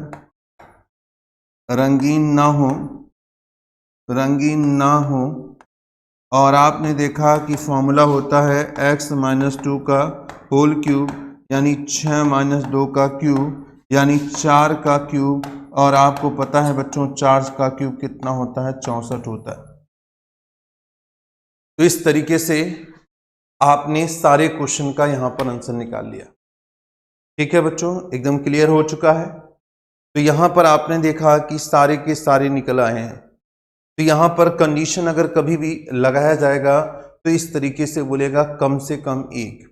रंगीन ना हो। और आपने देखा कि फॉर्मूला होता है x-2 का होल क्यूब, यानी 6 - 2 का क्यूब, यानी 4 का क्यूब। और आपको पता है बच्चों 4 का क्यूब कितना होता है, 64 होता है। तो इस तरीके से आपने सारे क्वेश्चन का यहां पर आंसर निकाल लिया। ठीक है बच्चों, एकदम क्लियर हो चुका है। तो यहां पर आपने देखा कि सारे के सारे निकल आए हैं। तो यहां पर कंडीशन अगर कभी भी लगाया जाएगा तो इस तरीके से बोलेगा कम से कम एक।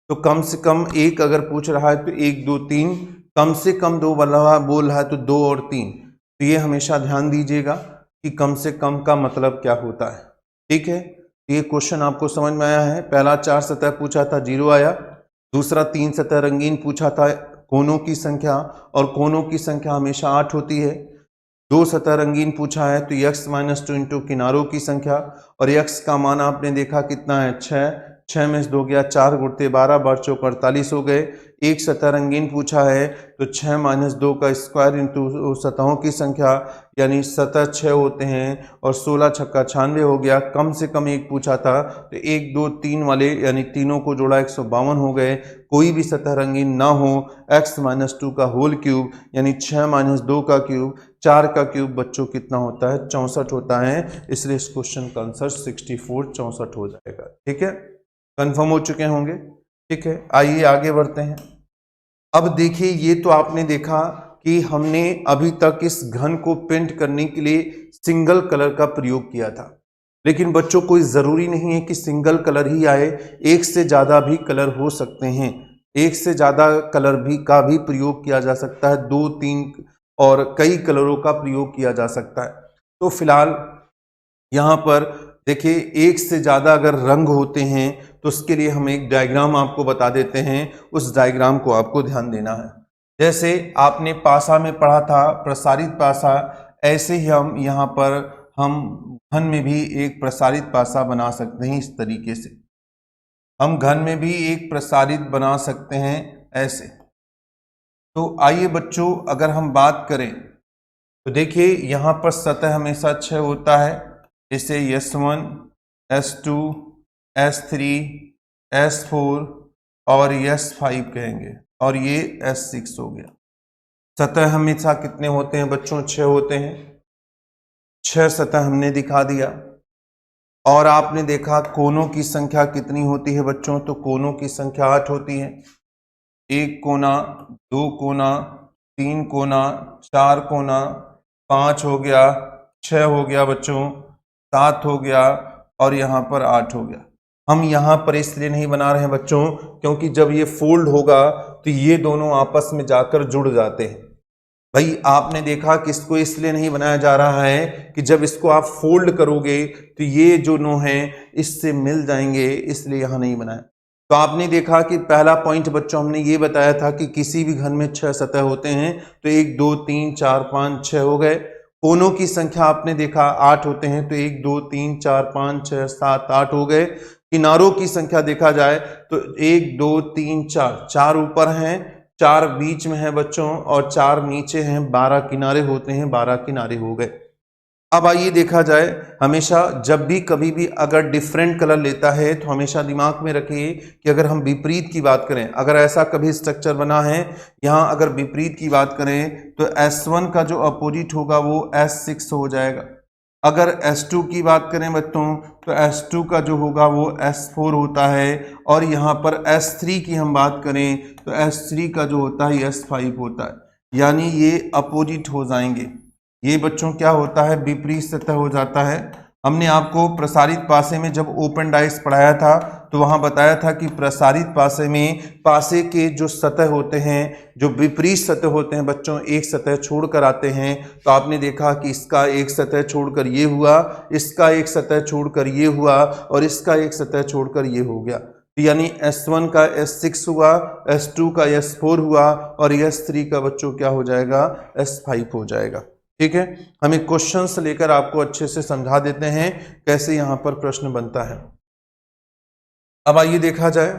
तो कम से कम एक अगर पूछ रहा है तो 1 2 3, कम से कम 2 वाला बोल रहा है तो 2 और 3। तो ये हमेशा ध्यान दीजिएगा कि कम से कम का मतलब क्या होता है। ठीक है, ये क्वेश्चन आपको समझ में आया है। पहला 4 सतह पूछा था, 0 आया। दूसरा 3 सतह रंगीन पूछा था, कोनों की संख्या, और कोनों की संख्या हमेशा 8 होती है। 2 सतह रंगीन पूछा है तो x-2 इंटू किनारों की संख्या, और x का मान आपने देखा कितना है, 6, 6 में से 2 गया, 4 गुणते 12, 12 चौक 48 हो गए। एक सतह रंगीन पूछा है तो 6 - 2 का स्क्वायर इंटू सतहों की संख्या, यानी सतह 6 होते हैं, और 16 छक्का 96 हो गया। कम से कम एक पूछा था तो 1 2 3 वाले यानी तीनों को जोड़ा 152 हो गए। कोई भी सतह रंगीन ना हो, x-2 का होल क्यूब, यानी 6 - 2 का क्यूब, 4 का क्यूब बच्चों कितना होता है, 64 होता है। इसलिए इस क्वेश्चन का आंसर 64 64 हो जाएगा। ठीक है, कंफर्म हो चुके होंगे। ठीक है, आइए आगे बढ़ते हैं। अब देखिए, ये तो आपने देखा कि हमने अभी तक इस घन को पेंट करने के लिए सिंगल कलर का प्रयोग किया था। लेकिन बच्चों कोई ज़रूरी नहीं है कि सिंगल कलर ही आए, एक से ज़्यादा भी कलर हो सकते हैं। एक से ज़्यादा कलर का भी प्रयोग किया जा सकता है, 2 3 और कई कलरों का प्रयोग किया जा सकता है। तो फिलहाल यहाँ पर देखिए, एक से ज़्यादा अगर रंग होते हैं तो उसके लिए हम एक डायग्राम आपको बता देते हैं। उस डायग्राम को आपको ध्यान देना है। जैसे आपने पासा में पढ़ा था प्रसारित पासा, ऐसे ही हम यहाँ पर हम घन में भी एक प्रसारित पासा बना सकते हैं। इस तरीके से हम घन में भी एक प्रसारित बना सकते हैं ऐसे। तो आइए बच्चों, अगर हम बात करें तो देखिए यहाँ पर सतह हमेशा 6 होता है। इसे S1 S2 S3 S4 और S5 कहेंगे, और ये S6 हो गया। सतह हमेशा कितने होते हैं बच्चों, 6 होते हैं। 6 सतह हमने दिखा दिया। और आपने देखा कोनों की संख्या कितनी होती है बच्चों, तो कोनों की संख्या 8 होती है। 1 कोना, 2 कोना, 3 कोना, 4 कोना, 5 हो गया, 6 हो गया बच्चों, 7 हो गया और यहाँ पर 8 हो गया। हम यहाँ पर इसलिए नहीं बना रहे हैं बच्चों क्योंकि जब ये फोल्ड होगा तो ये दोनों आपस में जाकर जुड़ जाते हैं। भाई आपने देखा कि इसको इसलिए नहीं बनाया जा रहा है कि जब इसको आप फोल्ड करोगे तो ये जो नो है इससे मिल जाएंगे, इसलिए यहां नहीं बनाया। तो आपने देखा कि पहला पॉइंट बच्चों हमने ये बताया था कि किसी भी घन में 6 सतह होते हैं, तो 1 2 3 4 5 6 हो गए। कोनों की संख्या आपने देखा 8 होते हैं, तो 1 2 3 4 5 6 7 8 हो गए। किनारों की संख्या देखा जाए तो 1 2 3 4, 4 ऊपर हैं, 4 बीच में है बच्चों और 4 नीचे हैं। 12 किनारे होते हैं, 12 किनारे हो गए। अब आइए देखा जाए, हमेशा जब भी कभी भी अगर डिफरेंट कलर लेता है तो हमेशा दिमाग में रखिए कि अगर हम विपरीत की बात करें, अगर ऐसा कभी स्ट्रक्चर बना है, यहाँ अगर विपरीत की बात करें तो S1 का जो अपोजिट होगा वो S6 हो जाएगा। अगर S2 की बात करें बच्चों तो S2 का जो होगा वो S4 होता है, और यहाँ पर S3 की हम बात करें तो S3 का जो होता है S5 होता है, यानी ये अपोजिट हो जाएंगे। ये बच्चों क्या होता है, विपरीत सतह हो जाता है। हमने आपको प्रसारित पासे में जब ओपन डाइस पढ़ाया था तो वहां बताया था कि प्रसारित पासे में पासे के जो सतह होते हैं, जो विपरीत सतह होते हैं बच्चों, एक सतह छोड़कर आते हैं। तो आपने देखा कि इसका एक सतह छोड़कर ये हुआ, इसका एक सतह छोड़कर ये हुआ और इसका एक सतह छोड़कर ये हो गया। यानी S1 का S6 हुआ, S2 का S4 हुआ और S3 का बच्चों क्या हो जाएगा, S5 हो जाएगा। ठीक है, हम एक क्वेश्चन लेकर आपको अच्छे से समझा देते हैं कैसे यहां पर प्रश्न बनता है। अब आइए देखा जाए,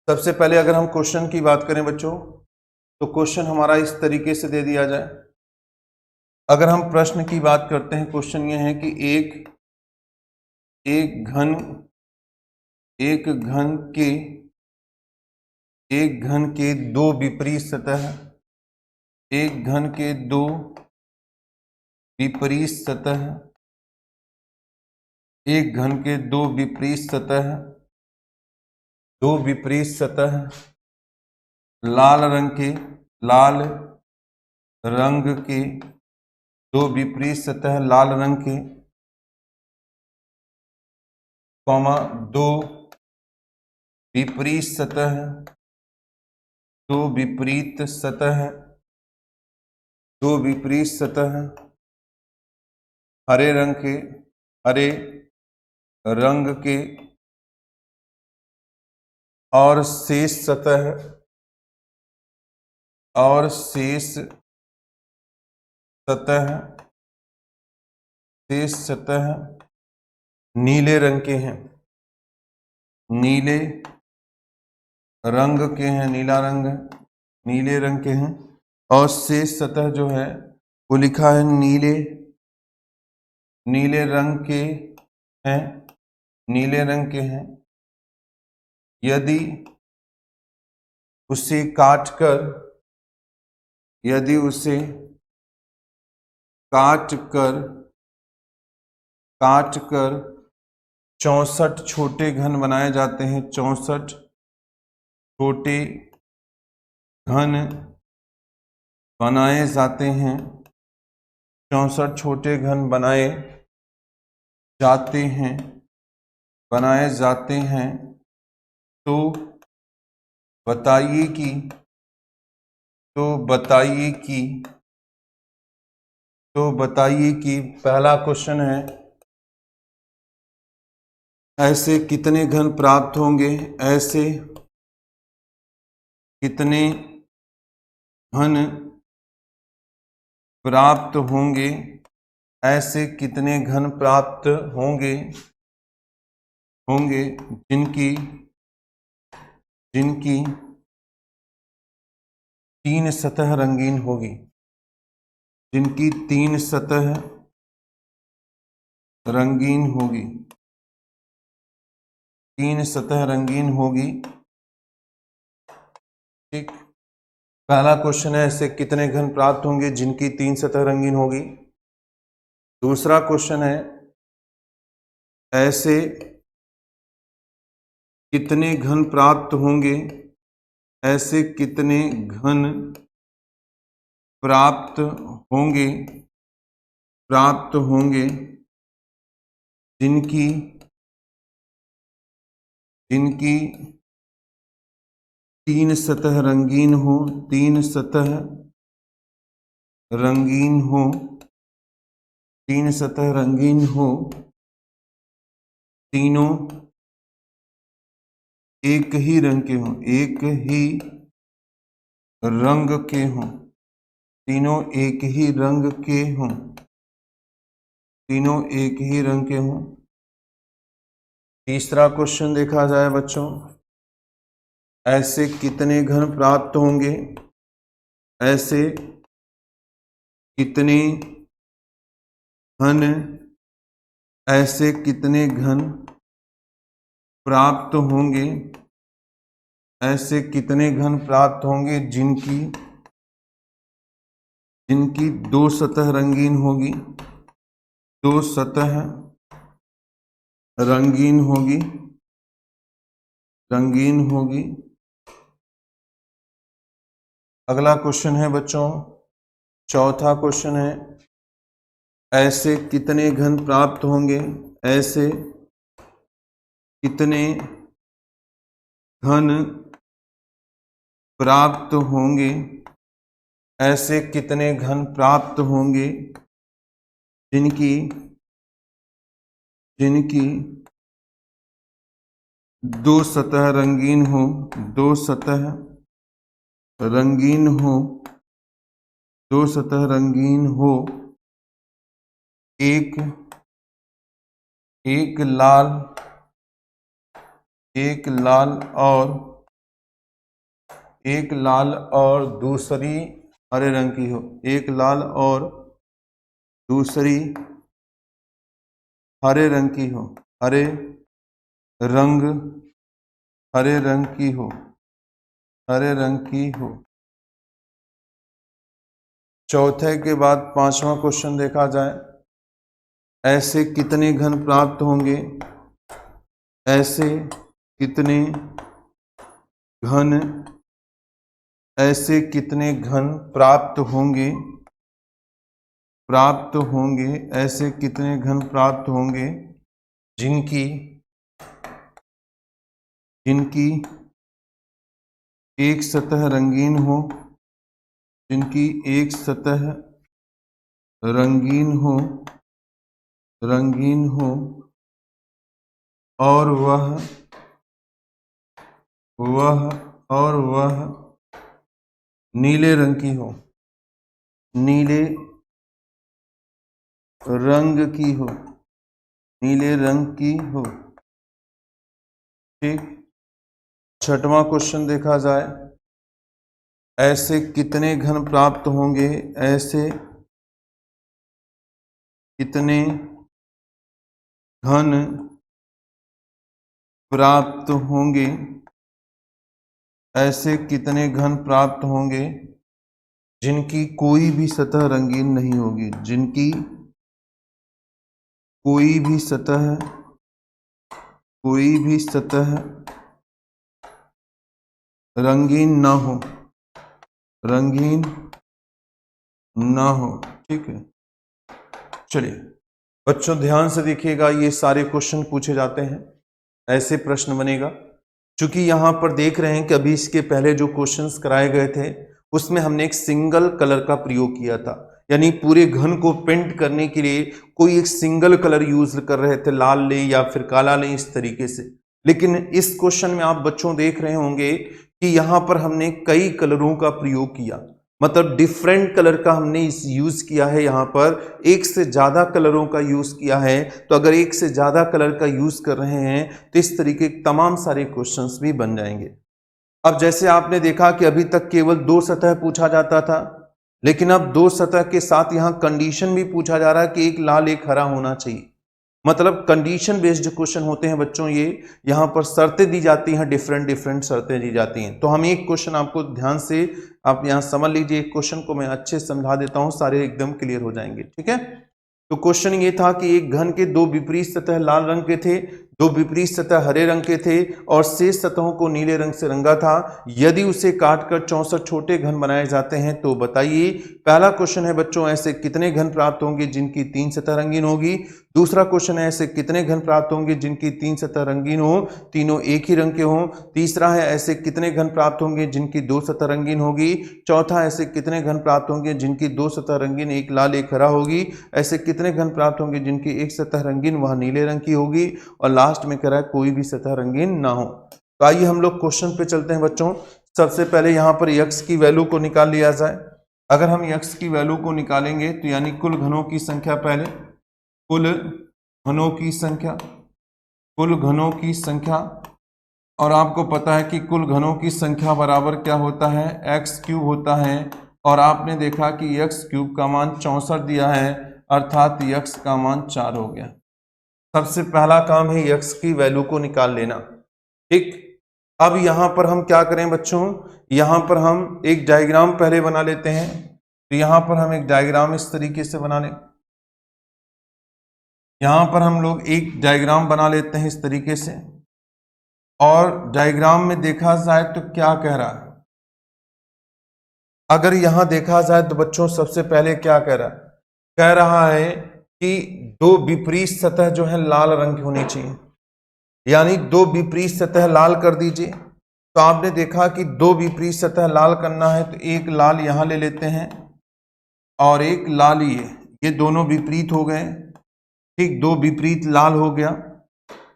सबसे पहले अगर हम क्वेश्चन की बात करें बच्चों तो क्वेश्चन हमारा इस तरीके से दे दिया जाए। अगर हम प्रश्न की बात करते हैं, क्वेश्चन ये है कि एक घन के दो विपरीत सतह, एक घन के दो विपरीत सतह, एक घन के दो विपरीत सतह, दो विपरीत सतह लाल रंग के दो विपरीत सतह लाल रंग के, कॉमा दो विपरीत सतह, दो विपरीत सतह, दो विपरीत सतह हरे रंग के और शेष सतह नीले रंग के हैं, नीले रंग के हैं, नीले रंग के हैं, और शेष सतह जो है वो लिखा है नीले रंग के हैं, नीले रंग के हैं। यदि उसे काट कर 64 छोटे घन बनाए जाते हैं, 64 छोटे घन बनाए जाते हैं, 64 छोटे घन बनाए जाते हैं, तो बताइए कि पहला क्वेश्चन है, ऐसे कितने घन प्राप्त होंगे, ऐसे कितने घन प्राप्त होंगे, ऐसे कितने घन प्राप्त होंगे जिनकी 3 सतह रंगीन होगी, जिनकी 3 सतह रंगीन होगी, 3 सतह रंगीन होगी। ठीक, पहला क्वेश्चन है ऐसे कितने घन प्राप्त होंगे जिनकी 3 सतह रंगीन होगी। दूसरा क्वेश्चन है ऐसे कितने घन प्राप्त होंगे, ऐसे कितने घन प्राप्त होंगे जिनकी तीन सतह रंगीन हो, तीन सतह रंगीन हो, तीन सतह रंगीन हो, तीनों एक ही रंग के हों, एक ही रंग के हों, तीनों एक ही रंग के हों, तीनों एक ही रंग के हों। तीसरा क्वेश्चन देखा जाए बच्चों, ऐसे कितने घन प्राप्त होंगे, ऐसे कितने घन, ऐसे कितने घन प्राप्त होंगे, ऐसे कितने घन प्राप्त होंगे जिनकी दो सतह रंगीन होगी, दो सतह रंगीन होगी, रंगीन होगी। अगला क्वेश्चन है बच्चों, चौथा क्वेश्चन है, ऐसे कितने घन प्राप्त होंगे, ऐसे कितने घन प्राप्त होंगे, ऐसे कितने घन प्राप्त होंगे जिनकी दो सतह रंगीन हो, दो सतह रंगीन हो, दो सतह रंगीन हो, एक लाल और दूसरी हरे रंग की हो, एक लाल और दूसरी हरे रंग की हो, हरे रंग की हो, हरे रंग की हो। चौथे के बाद पांचवा क्वेश्चन देखा जाए, ऐसे कितने घन प्राप्त होंगे, ऐसे कितने घन, ऐसे कितने घन प्राप्त होंगे, ऐसे कितने घन प्राप्त होंगे जिनकी एक सतह रंगीन हो, जिनकी एक सतह रंगीन हो और वह नीले रंग की हो, नीले रंग की हो, नीले रंग की हो। ठीक। छठवां क्वेश्चन देखा जाए, ऐसे कितने घन प्राप्त होंगे, ऐसे कितने घन प्राप्त होंगे, ऐसे कितने घन प्राप्त होंगे जिनकी कोई भी सतह रंगीन नहीं होगी, जिनकी कोई भी सतह रंगीन ना हो, रंगीन ना हो। ठीक है, चलिए बच्चों ध्यान से देखिएगा, ये सारे क्वेश्चन पूछे जाते हैं, ऐसे प्रश्न बनेगा। चूंकि यहां पर देख रहे हैं कि अभी इसके पहले जो क्वेश्चंस कराए गए थे उसमें हमने एक सिंगल कलर का प्रयोग किया था, यानी पूरे घन को पेंट करने के लिए कोई एक सिंगल कलर यूज कर रहे थे, लाल ले या फिर काला ले, इस तरीके से। लेकिन इस क्वेश्चन में आप बच्चों देख रहे होंगे कि यहां पर हमने कई कलरों का प्रयोग किया, मतलब डिफरेंट कलर का हमने इस यूज किया है, यहां पर एक से ज्यादा कलरों का यूज किया है। तो अगर एक से ज्यादा कलर का यूज कर रहे हैं तो इस तरीके के तमाम सारे क्वेश्चंस भी बन जाएंगे। अब जैसे आपने देखा कि अभी तक केवल दो सतह पूछा जाता था, लेकिन अब दो सतह के साथ यहां कंडीशन भी पूछा जा रहा है कि एक लाल एक हरा होना चाहिए। मतलब कंडीशन बेस्ड क्वेश्चन होते हैं बच्चों ये, यहां पर शर्तें दी जाती हैं, डिफरेंट शर्तें दी जाती हैं। तो हम एक क्वेश्चन आपको ध्यान से आप यहां समझ लीजिए, एक क्वेश्चन को मैं अच्छे से समझा देता हूं, सारे एकदम क्लियर हो जाएंगे। ठीक है, तो क्वेश्चन ये था कि एक घन के दो विपरीत सतह लाल रंग के थे, दो विपरीत सतह हरे रंग के थे और शेष सतहों को नीले रंग से रंगा था। यदि उसे काटकर 64 छोटे घन बनाए जाते हैं तो बताइए। पहला क्वेश्चन है बच्चों, ऐसे कितने घन प्राप्त होंगे जिनकी 3 सतह रंगीन होगी। दूसरा क्वेश्चन है, ऐसे कितने घन प्राप्त होंगे जिनकी 3 सतह रंगीन हो, तीनों एक ही रंग के हों। तीसरा है, ऐसे कितने घन प्राप्त होंगे जिनकी 2 सतह रंगीन होगी। चौथा, ऐसे कितने घन प्राप्त होंगे जिनकी 2 सतह रंगीन, एक लाल एक हरा होगी। ऐसे कितने घन प्राप्त होंगे जिनकी एक सतह रंगीन वह नीले रंग की होगी। और लास्ट में कह रहा है कोई भी सतह रंगीन ना हो। तो आइए हम लोग क्वेश्चन पे चलते हैं बच्चों। सबसे पहले यहाँ पर यक्स की वैल्यू को निकाल लिया जाए। अगर हम यक्स की वैल्यू को निकालेंगे तो यानी कुल घनों की संख्या, पहले कुल घनों की संख्या, कुल घनों की संख्या, और आपको पता है कि कुल घनों की संख्या बराबर क्या होता है, एक्स क्यूब होता है। और आपने देखा कि एक्स क्यूब का मान 64 दिया है, अर्थात यक्स का मान 4 हो गया। सबसे पहला काम है यक्स की वैल्यू को निकाल लेना। ठीक, अब यहां पर हम क्या करें बच्चों, यहां पर हम एक डायग्राम पहले बना लेते हैं। तो यहां पर हम एक डायग्राम इस तरीके से बना लें, यहां पर हम लोग एक डायग्राम बना लेते हैं इस तरीके से। और डायग्राम में देखा जाए तो क्या कह रहा है, अगर यहां देखा जाए तो बच्चों सबसे पहले क्या कह रहा है, कह रहा है कि दो विपरीत सतह जो है लाल रंग की होनी चाहिए, यानी दो विपरीत सतह लाल कर दीजिए। तो आपने देखा कि दो विपरीत सतह लाल करना है तो एक लाल यहां ले लेते हैं और एक लाल ये दोनों विपरीत हो गए। ठीक, दो विपरीत लाल हो गया।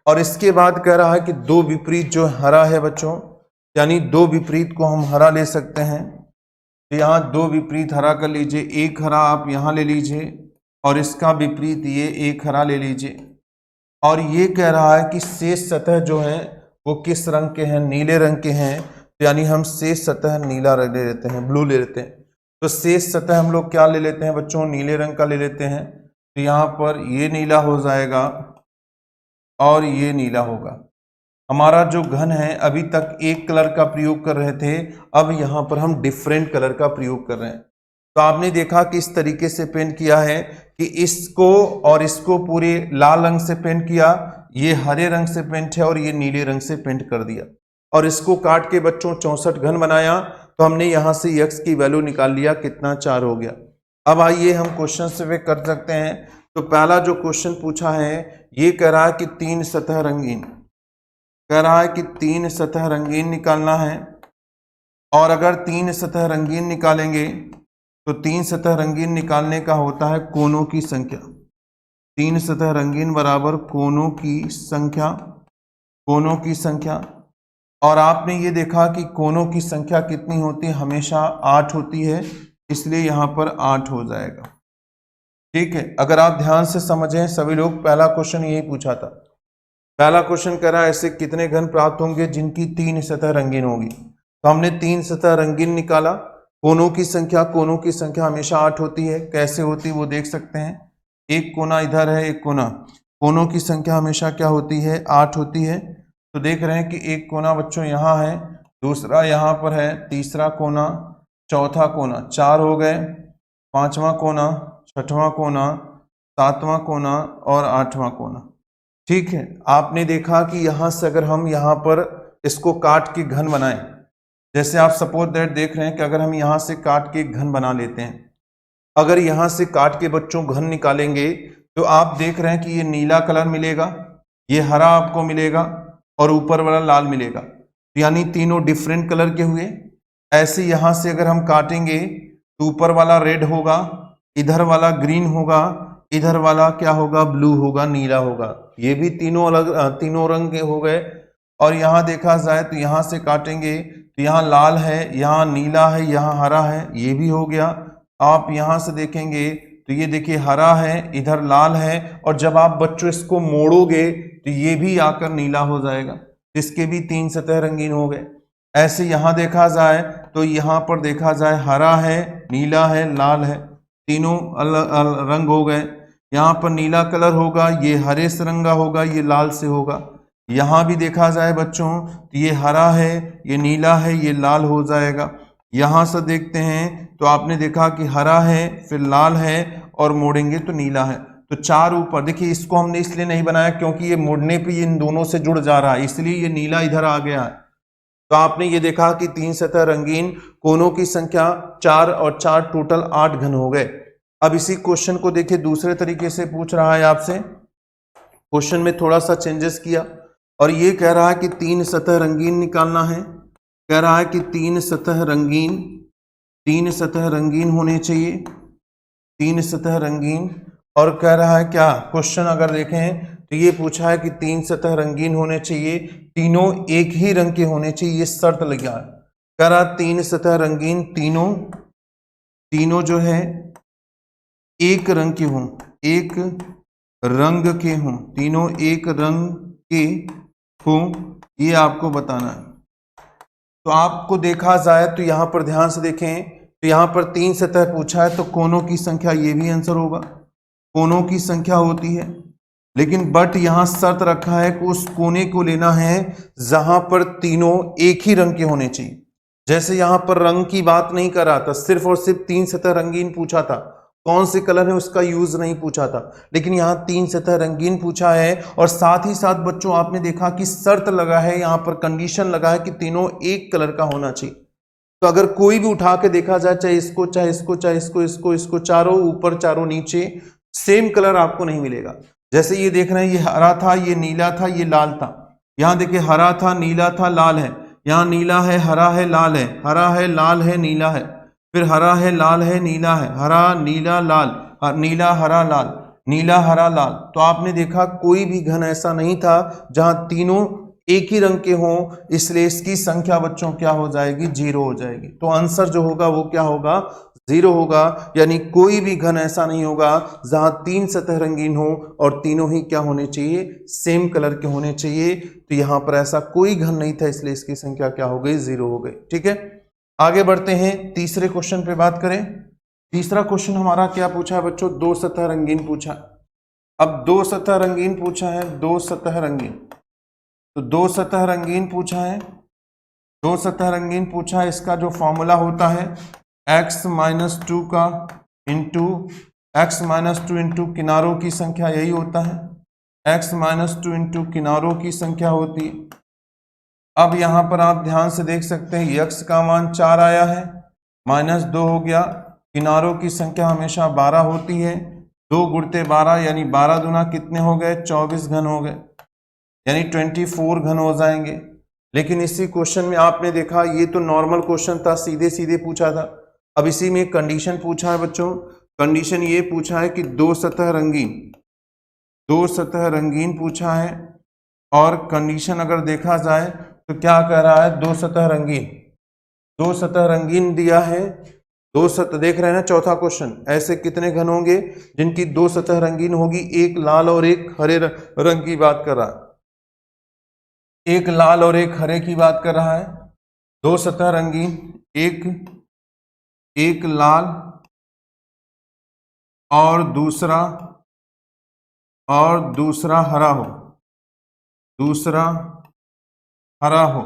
और इसके बाद कह रहा है कि दो विपरीत जो हरा है बच्चों, यानी दो विपरीत को हम हरा ले सकते हैं। तो यहाँ दो विपरीत हरा कर लीजिए, एक हरा आप यहाँ ले लीजिए और इसका विपरीत ये एक हरा ले लीजिए। और ये कह रहा है कि शेष सतह जो है वो किस रंग के हैं, नीले रंग के हैं। तो यानी हम शेष सतह नीला रंग ले लेते हैं, ब्लू ले लेते हैं। तो शेष सतह हम लोग क्या ले लेते हैं बच्चों, नीले रंग का ले लेते हैं। तो यहाँ पर ये नीला हो जाएगा और ये नीला होगा। हमारा जो घन है अभी तक एक कलर का प्रयोग कर रहे थे, अब यहाँ पर हम डिफरेंट कलर का प्रयोग कर रहे हैं। तो आपने देखा कि इस तरीके से पेंट किया है कि इसको और इसको पूरे लाल रंग से पेंट किया, ये हरे रंग से पेंट है और ये नीले रंग से पेंट कर दिया। और इसको काट के बच्चों 64 घन बनाया। तो हमने यहाँ से यक्स की वैल्यू निकाल लिया, कितना 4 हो गया। अब आइए हम क्वेश्चन से कर सकते हैं। तो पहला जो क्वेश्चन पूछा है ये कह रहा है कि 3 सतह रंगीन, कह रहा है कि 3 सतह रंगीन निकालना है। और अगर 3 सतह रंगीन निकालेंगे तो 3 सतह रंगीन निकालने का होता है कोनों की संख्या। 3 सतह रंगीन बराबर कोनों की संख्या, कोनों की संख्या। और आपने ये देखा कि कोनों की संख्या कितनी होती है, हमेशा 8 होती है, इसलिए यहाँ पर 8 हो जाएगा। ठीक है, अगर आप ध्यान से समझें सभी लोग, पहला क्वेश्चन यही पूछा था। पहला क्वेश्चन कह रहा है ऐसे कितने घन प्राप्त होंगे जिनकी 3 सतह रंगीन होगी। तो हमने 3 सतह रंगीन निकाला। कोनों की संख्या, कोनों की संख्या हमेशा 8 होती है। कैसे होती है वो देख सकते हैं, एक कोना इधर है, एक कोना, कोनों की संख्या हमेशा क्या होती है, 8 होती है। तो देख रहे हैं कि एक कोना बच्चों यहाँ है, दूसरा यहाँ पर है, तीसरा कोना, चौथा कोना, 4 हो गए, पांचवा कोना, छठवां कोना, सातवां कोना और आठवां कोना। ठीक है, आपने देखा कि यहां से अगर हम यहां पर इसको काट के घन बनाएं, जैसे आप सपोज दैट देख रहे हैं कि अगर हम यहां से काट के घन बना लेते हैं, अगर यहां से काट के बच्चों घन निकालेंगे तो आप देख रहे हैं कि ये नीला कलर मिलेगा, ये हरा आपको मिलेगा और ऊपर वाला लाल मिलेगा। यानी तीनों डिफरेंट कलर के हुए। ऐसे यहां से अगर हम काटेंगे तो ऊपर वाला रेड होगा, इधर वाला ग्रीन होगा, इधर वाला क्या होगा, ब्लू होगा, नीला होगा। ये भी तीनों अलग तीनों रंग के हो गए। और यहाँ देखा जाए तो यहाँ से काटेंगे तो यहाँ लाल है, यहाँ नीला है, यहाँ हरा है, ये भी हो गया। आप यहाँ से देखेंगे तो ये देखिए हरा है, इधर लाल है, और जब आप बच्चों इसको मोड़ोगे तो ये भी आकर नीला हो जाएगा। इसके भी 3 सतह रंगीन हो गए। ऐसे यहाँ देखा जाए तो यहाँ पर देखा जाए हरा है, नीला है, लाल है, तीनों अलग रंग हो गए। यहाँ पर नीला कलर होगा, ये हरे से रंगा होगा, ये लाल से होगा। यहाँ भी देखा जाए बच्चों तो ये हरा है, ये नीला है, ये लाल हो जाएगा। यहाँ से देखते हैं तो आपने देखा कि हरा है, फिर लाल है और मोड़ेंगे तो नीला है। तो 4 ऊपर, देखिए इसको हमने इसलिए नहीं बनाया क्योंकि ये मुड़ने पे ये इन दोनों से जुड़ जा रहा है, इसलिए ये नीला इधर आ गया है। तो आपने ये देखा कि 3 सतह रंगीन कोनों की संख्या 4 और 4 टोटल 8 घन हो गए। अब इसी क्वेश्चन को देखिए दूसरे तरीके से पूछ रहा है आपसे, क्वेश्चन में थोड़ा सा चेंजेस किया और ये कह रहा है कि 3 सतह रंगीन निकालना है। कह रहा है कि 3 सतह रंगीन होने चाहिए, 3 सतह रंगीन। और कह रहा है क्या, क्वेश्चन अगर देखें तो ये पूछा है कि 3 सतह रंगीन होने चाहिए, तीनों एक ही रंग के होने चाहिए, ये शर्त लगा है। कह रहा 3 सतह रंगीन तीनों जो है एक रंग के हों, एक रंग के हों, तीनों एक रंग के हों, ये आपको बताना है। तो आपको देखा जाए तो यहां पर ध्यान से देखें तो यहां पर 3 सतह पूछा है, तो कोनों की संख्या, ये भी आंसर होगा, कोनों की संख्या होती है। लेकिन बट यहां शर्त रखा है कि उस कोने को लेना है जहां पर तीनों एक ही रंग के होने चाहिए। जैसे यहां पर रंग की बात नहीं कर रहा था, सिर्फ और सिर्फ 3 सतह रंगीन पूछा था, कौन से कलर है उसका यूज नहीं पूछा था। लेकिन यहाँ 3 सतह रंगीन पूछा है और साथ ही साथ बच्चों आपने देखा कि शर्त लगा है, यहाँ पर कंडीशन लगा है कि तीनों एक कलर का होना चाहिए। तो अगर कोई भी उठा के देखा जाए, चाहे इसको चाहे इसको चाहे इसको, चारों ऊपर चारों नीचे सेम कलर आपको नहीं मिलेगा। जैसे ये देख रहे हैं, ये हरा था, ये नीला था, ये लाल था। यहाँ देखिए हरा था, नीला था, लाल है। यहाँ नीला है, हरा है, लाल है, हरा है, लाल है, नीला है, फिर हरा है, लाल है, नीला है, हरा नीला लाल, नीला हरा लाल, नीला हरा लाल। तो आपने देखा कोई भी घन ऐसा नहीं था जहां तीनों एक ही रंग के हों, इसलिए इसकी संख्या बच्चों क्या हो जाएगी, 0 हो जाएगी। तो आंसर जो होगा वो क्या होगा, 0 होगा। यानी कोई भी घन ऐसा नहीं होगा जहां 3 सतह रंगीन हो और तीनों ही क्या होने चाहिए, सेम कलर के होने चाहिए। तो यहां पर ऐसा कोई घन नहीं था, इसलिए इसकी संख्या क्या हो गई, 0 हो गई। ठीक है, आगे बढ़ते हैं, तीसरे क्वेश्चन पे बात करें। तीसरा क्वेश्चन हमारा क्या पूछा है बच्चों, 2 सतह रंगीन पूछा। अब 2 सतह रंगीन पूछा है, 2 सतह रंगीन, तो 2 सतह रंगीन पूछा है, 2 सतह रंगीन पूछा है। इसका जो फॉर्मूला होता है x-2 का इंटू x-2 इंटू किनारों की संख्या, यही होता है, x-2 इंटू किनारों की संख्या होती है। अब यहां पर आप ध्यान से देख सकते हैं, x का मान 4 आया है, -2 हो गया, किनारों की संख्या हमेशा 12 होती है, 2 गुणते 12 यानी 12 दूना कितने हो गए, 24 घन हो गए, यानी 24 घन हो जाएंगे। लेकिन इसी क्वेश्चन में आपने देखा ये तो नॉर्मल क्वेश्चन था, सीधे सीधे पूछा था। अब इसी में कंडीशन पूछा है बच्चों, कंडीशन ये पूछा है कि 2 सतह रंगीन पूछा है। और कंडीशन अगर देखा जाए तो क्या कह रहा है, 2 सतह रंगीन दिया है, 2 सतह देख रहे हैं ना, चौथा क्वेश्चन, ऐसे कितने घन होंगे जिनकी 2 सतह रंगीन होगी, एक लाल और एक हरे रंग की बात कर रहा है, एक लाल और एक हरे की बात कर रहा है। 2 सतह रंगीन, एक लाल और दूसरा हरा हो,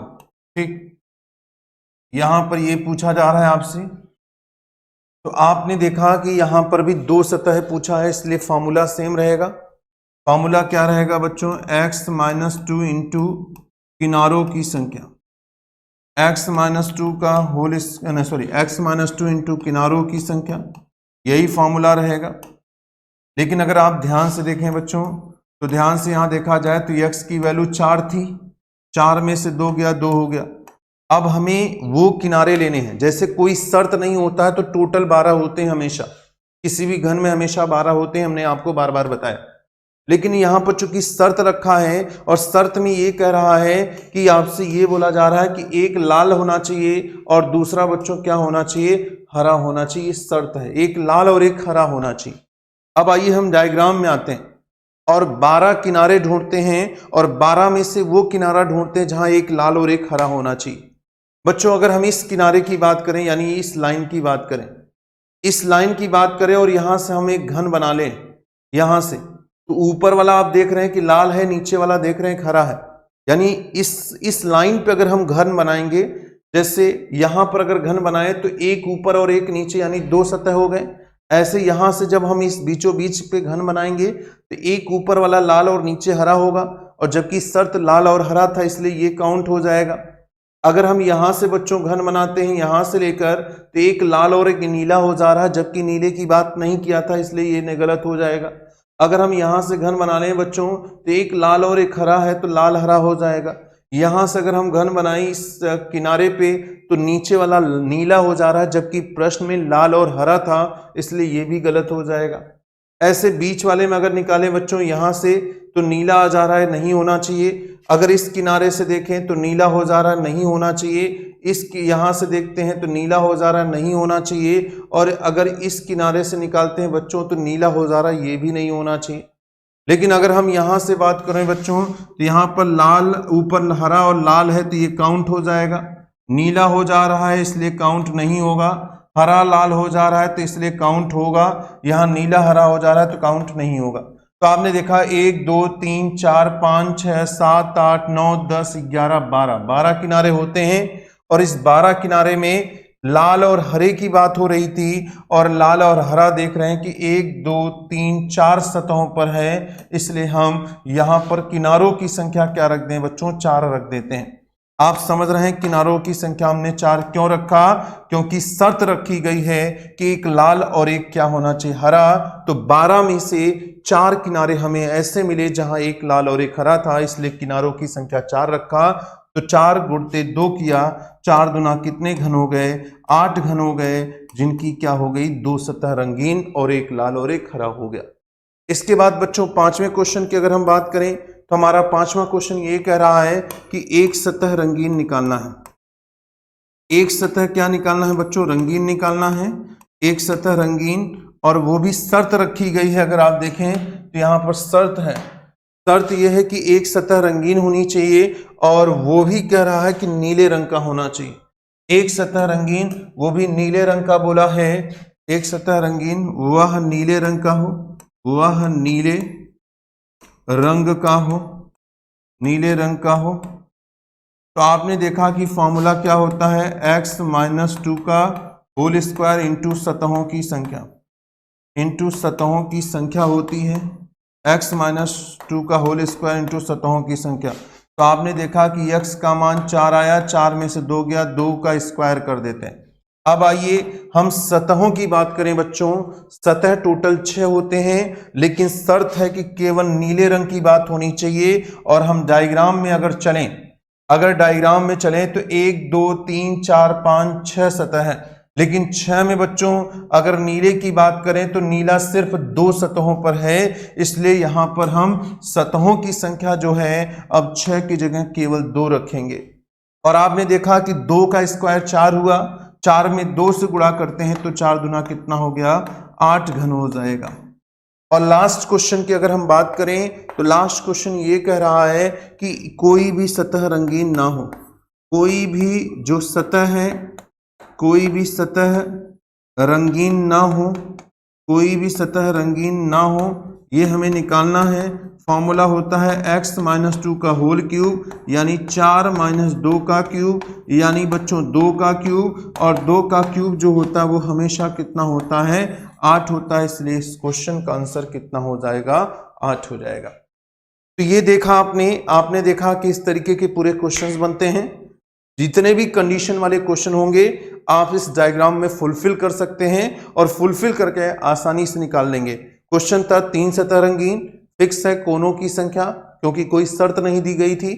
ठीक। यहां पर ये पूछा जा रहा है आपसे, तो आपने देखा कि यहां पर भी 2 सतह पूछा है, इसलिए फॉर्मूला सेम रहेगा। फॉर्मूला क्या रहेगा बच्चों, x-2 इंटू किनारों की संख्या, x-2 का x-2 इंटू किनारों की संख्या, यही फॉर्मूला रहेगा। लेकिन अगर आप ध्यान से देखें बच्चों, तो ध्यान से यहां देखा जाए तो x की वैल्यू 4 थी, 4 में से 2 गया, 2 हो गया। अब हमें वो किनारे लेने हैं, जैसे कोई शर्त नहीं होता है तो टोटल 12 होते हैं हमेशा, किसी भी घन में हमेशा 12 होते हैं, हमने आपको बार बार बताया। लेकिन यहां पर चूंकि शर्त रखा है और शर्त में ये कह रहा है कि आपसे ये बोला जा रहा है कि एक लाल होना चाहिए और दूसरा बच्चों क्या होना चाहिए, हरा होना चाहिए, शर्त है, एक लाल और एक हरा होना चाहिए। अब आइए हम डायग्राम में आते हैं और 12 किनारे ढूंढते हैं और 12 में से वो किनारा ढूंढते हैं जहां एक लाल और एक हरा होना चाहिए। बच्चों अगर हम इस किनारे की बात करें, यानी इस लाइन की बात करें, इस लाइन की बात करें और यहां से हम एक घन बना लें, यहां से, तो ऊपर वाला आप देख रहे हैं कि लाल है, नीचे वाला देख रहे हैं हरा है। यानी इस लाइन पे अगर हम घन बनाएंगे, जैसे यहां पर अगर घन बनाए तो एक ऊपर और एक नीचे, यानी 2 सतह हो गए। ऐसे यहां से जब हम इस बीचों बीच पे घन बनाएंगे तो एक ऊपर वाला लाल और नीचे हरा होगा, और जबकि शर्त लाल और हरा था इसलिए ये काउंट हो जाएगा। अगर हम यहां से बच्चों घन बनाते हैं यहां से लेकर, तो एक लाल और एक नीला हो जा रहा है, जबकि नीले की बात नहीं किया था इसलिए ये गलत हो जाएगा। अगर हम यहां से घन बना लें बच्चों तो एक लाल और एक हरा है तो लाल हरा हो जाएगा। यहां से अगर हम घन बनाएं इस किनारे पे तो नीचे वाला नीला हो जा रहा है, जबकि प्रश्न में लाल और हरा था इसलिए ये भी गलत हो जाएगा। ऐसे बीच वाले में अगर निकालें बच्चों यहां से तो नीला आ जा रहा है, नहीं होना चाहिए। अगर इस किनारे से देखें तो नीला हो जा रहा है, नहीं होना चाहिए। यहां से देखते हैं तो नीला हो जा रहा है, नहीं होना चाहिए। और अगर इस किनारे से निकालते हैं बच्चों तो नीला हो जा रहा है, ये भी नहीं होना चाहिए। लेकिन अगर हम यहां से बात करें बच्चों तो यहां पर लाल ऊपर हरा और लाल है तो ये काउंट हो जाएगा। नीला हो जा रहा है इसलिए काउंट नहीं होगा। हरा लाल हो जा रहा है तो इसलिए काउंट होगा। यहाँ नीला हरा हो जा रहा है तो काउंट नहीं होगा। तो आपने देखा 1 2 3 4 5 6 7 8 9 10 11 12 किनारे होते हैं, और इस 12 किनारे में लाल और हरे की बात हो रही थी, और लाल और हरा देख रहे हैं कि 1 2 3 4 सतहों पर है, इसलिए हम यहां पर किनारों की संख्या क्या रख दें बच्चों, 4 रख देते हैं। आप समझ रहे हैं किनारों की संख्या हमने 4 क्यों रखा, क्योंकि शर्त रखी गई है कि एक लाल और एक क्या होना चाहिए, हरा। तो 12 में से 4 किनारे हमें ऐसे मिले जहां एक लाल और एक हरा था, इसलिए किनारों की संख्या 4 रखा। तो 4 गुणते 2 किया, 4 दुना कितने घन हो गए, 8 घन हो गए, जिनकी क्या हो गई 2 सतह रंगीन और एक लाल और एक हरा हो गया। इसके बाद बच्चों 5वें क्वेश्चन की अगर हम बात करें तो हमारा 5वां क्वेश्चन ये कह रहा है कि एक सतह रंगीन निकालना है। एक सतह क्या निकालना है बच्चों, रंगीन निकालना है। एक सतह रंगीन, और वो भी शर्त रखी गई है। अगर आप देखें तो यहाँ पर शर्त है, शर्त यह है कि एक सतह रंगीन होनी चाहिए, और वो भी कह रहा है कि नीले रंग का होना चाहिए। एक सतह रंगीन वो भी नीले रंग का बोला है। एक सतह रंगीन वह नीले रंग का हो, वह नीले रंग का हो, नीले रंग का हो। तो आपने देखा कि फॉर्मूला क्या होता है, x-2 का होल स्क्वायर इंटू सतहों की संख्या, इंटू सतहों की संख्या होती है x-2 का होल स्क्वायर इंटू सतहों की संख्या। तो आपने देखा कि x का मान 4 आया, 4 में से 2 गया, 2 का स्क्वायर कर देते हैं। अब आइए हम सतहों की बात करें बच्चों। सतह टोटल 6 होते हैं, लेकिन शर्त है कि केवल नीले रंग की बात होनी चाहिए। और हम डायग्राम में अगर चलें, अगर डायग्राम में चलें तो 1 2 3 4 5 6 सतह है, लेकिन 6 में बच्चों अगर नीले की बात करें तो नीला सिर्फ 2 सतहों पर है, इसलिए यहां पर हम सतहों की संख्या जो है अब 6 की जगह केवल 2 रखेंगे। और आपने देखा कि 2 का स्क्वायर 4 हुआ, 4 में 2 से गुणा करते हैं तो 4 दुना कितना हो गया, 8 घन हो जाएगा। और लास्ट क्वेश्चन की अगर हम बात करें तो लास्ट क्वेश्चन ये कह रहा है कि कोई भी सतह रंगीन ना हो, कोई भी जो सतह है, कोई भी सतह रंगीन ना हो, कोई भी सतह रंगीन ना हो, ये हमें निकालना है। फॉर्मूला होता है x-2 का होल क्यूब, यानी 4 - 2 का क्यूब, यानी बच्चों 2 का क्यूब। और 2 का क्यूब जो होता है वो हमेशा कितना होता है, 8 होता है, इसलिए इस क्वेश्चन का आंसर कितना हो जाएगा, 8 हो जाएगा। तो ये देखा आपने देखा कि इस तरीके के पूरे क्वेश्चंस बनते हैं। जितने भी कंडीशन वाले क्वेश्चन होंगे आप इस डायग्राम में फुलफिल कर सकते हैं, और फुलफिल करके आसानी से निकाल लेंगे। क्वेश्चन था 3 सतह रंगीन, फिक्स है कोनों की संख्या, क्योंकि कोई शर्त नहीं दी गई थी,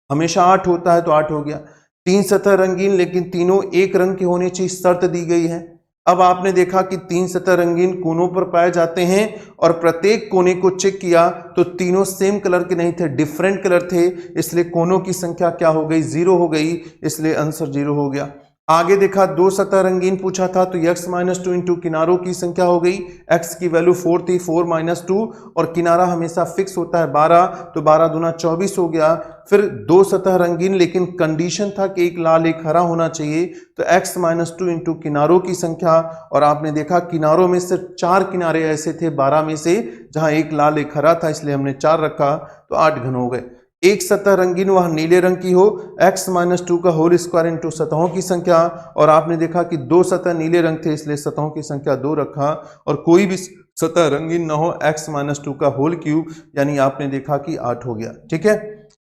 हमेशा 8 होता है तो 8 हो गया। 3 सतह रंगीन, लेकिन तीनों एक रंग के होने चाहिए, शर्त दी गई है। अब आपने देखा कि 3 सतह रंगीन कोनों पर पाए जाते हैं, और प्रत्येक कोने को चेक किया तो तीनों सेम कलर के नहीं थे, डिफरेंट कलर थे, इसलिए कोनों की संख्या क्या हो गई, 0 हो गई, इसलिए आंसर 0 हो गया। आगे देखा 2 सतह रंगीन पूछा था तो x-2 इंटू किनारों की संख्या हो गई। x की वैल्यू 4 थी, 4 - 2, और किनारा हमेशा फिक्स होता है 12, तो 12 दूना 24 हो गया। फिर 2 सतह रंगीन, लेकिन कंडीशन था कि एक लाल एक हरा होना चाहिए, तो x-2 इंटू किनारों की संख्या। और आपने देखा किनारों में सिर्फ 4 किनारे ऐसे थे 12 में से जहां एक लाल एक हरा था, इसलिए हमने 4 रखा, तो 8 घन हो गए। एक सतह रंगीन वह नीले रंग की हो, x-2 का होल स्क्वायर इंटू सतहों की संख्या, और आपने देखा कि दो सतह नीले रंग थे इसलिए सतहों की संख्या 2 रखा, और कोई भी सतह रंगीन ना हो x-2 का होल क्यूब, यानी आपने देखा कि 8 हो गया। ठीक है,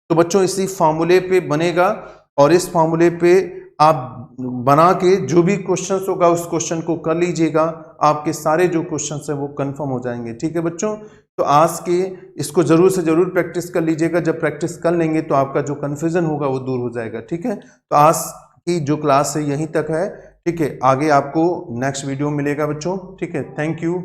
तो बच्चों इसी फॉर्मूले पे बनेगा और इस फॉर्मूले पे आप बना के जो भी क्वेश्चन होगा उस क्वेश्चन को कर लीजिएगा, आपके सारे जो क्वेश्चन है वो कंफर्म हो जाएंगे। ठीक है बच्चों, तो आज के इसको जरूर से जरूर प्रैक्टिस कर लीजिएगा, जब प्रैक्टिस कर लेंगे तो आपका जो कंफ्यूजन होगा वो दूर हो जाएगा। ठीक है, तो आज की जो क्लास है यहीं तक है। ठीक है, आगे आपको नेक्स्ट वीडियो मिलेगा बच्चों। ठीक है, थैंक यू।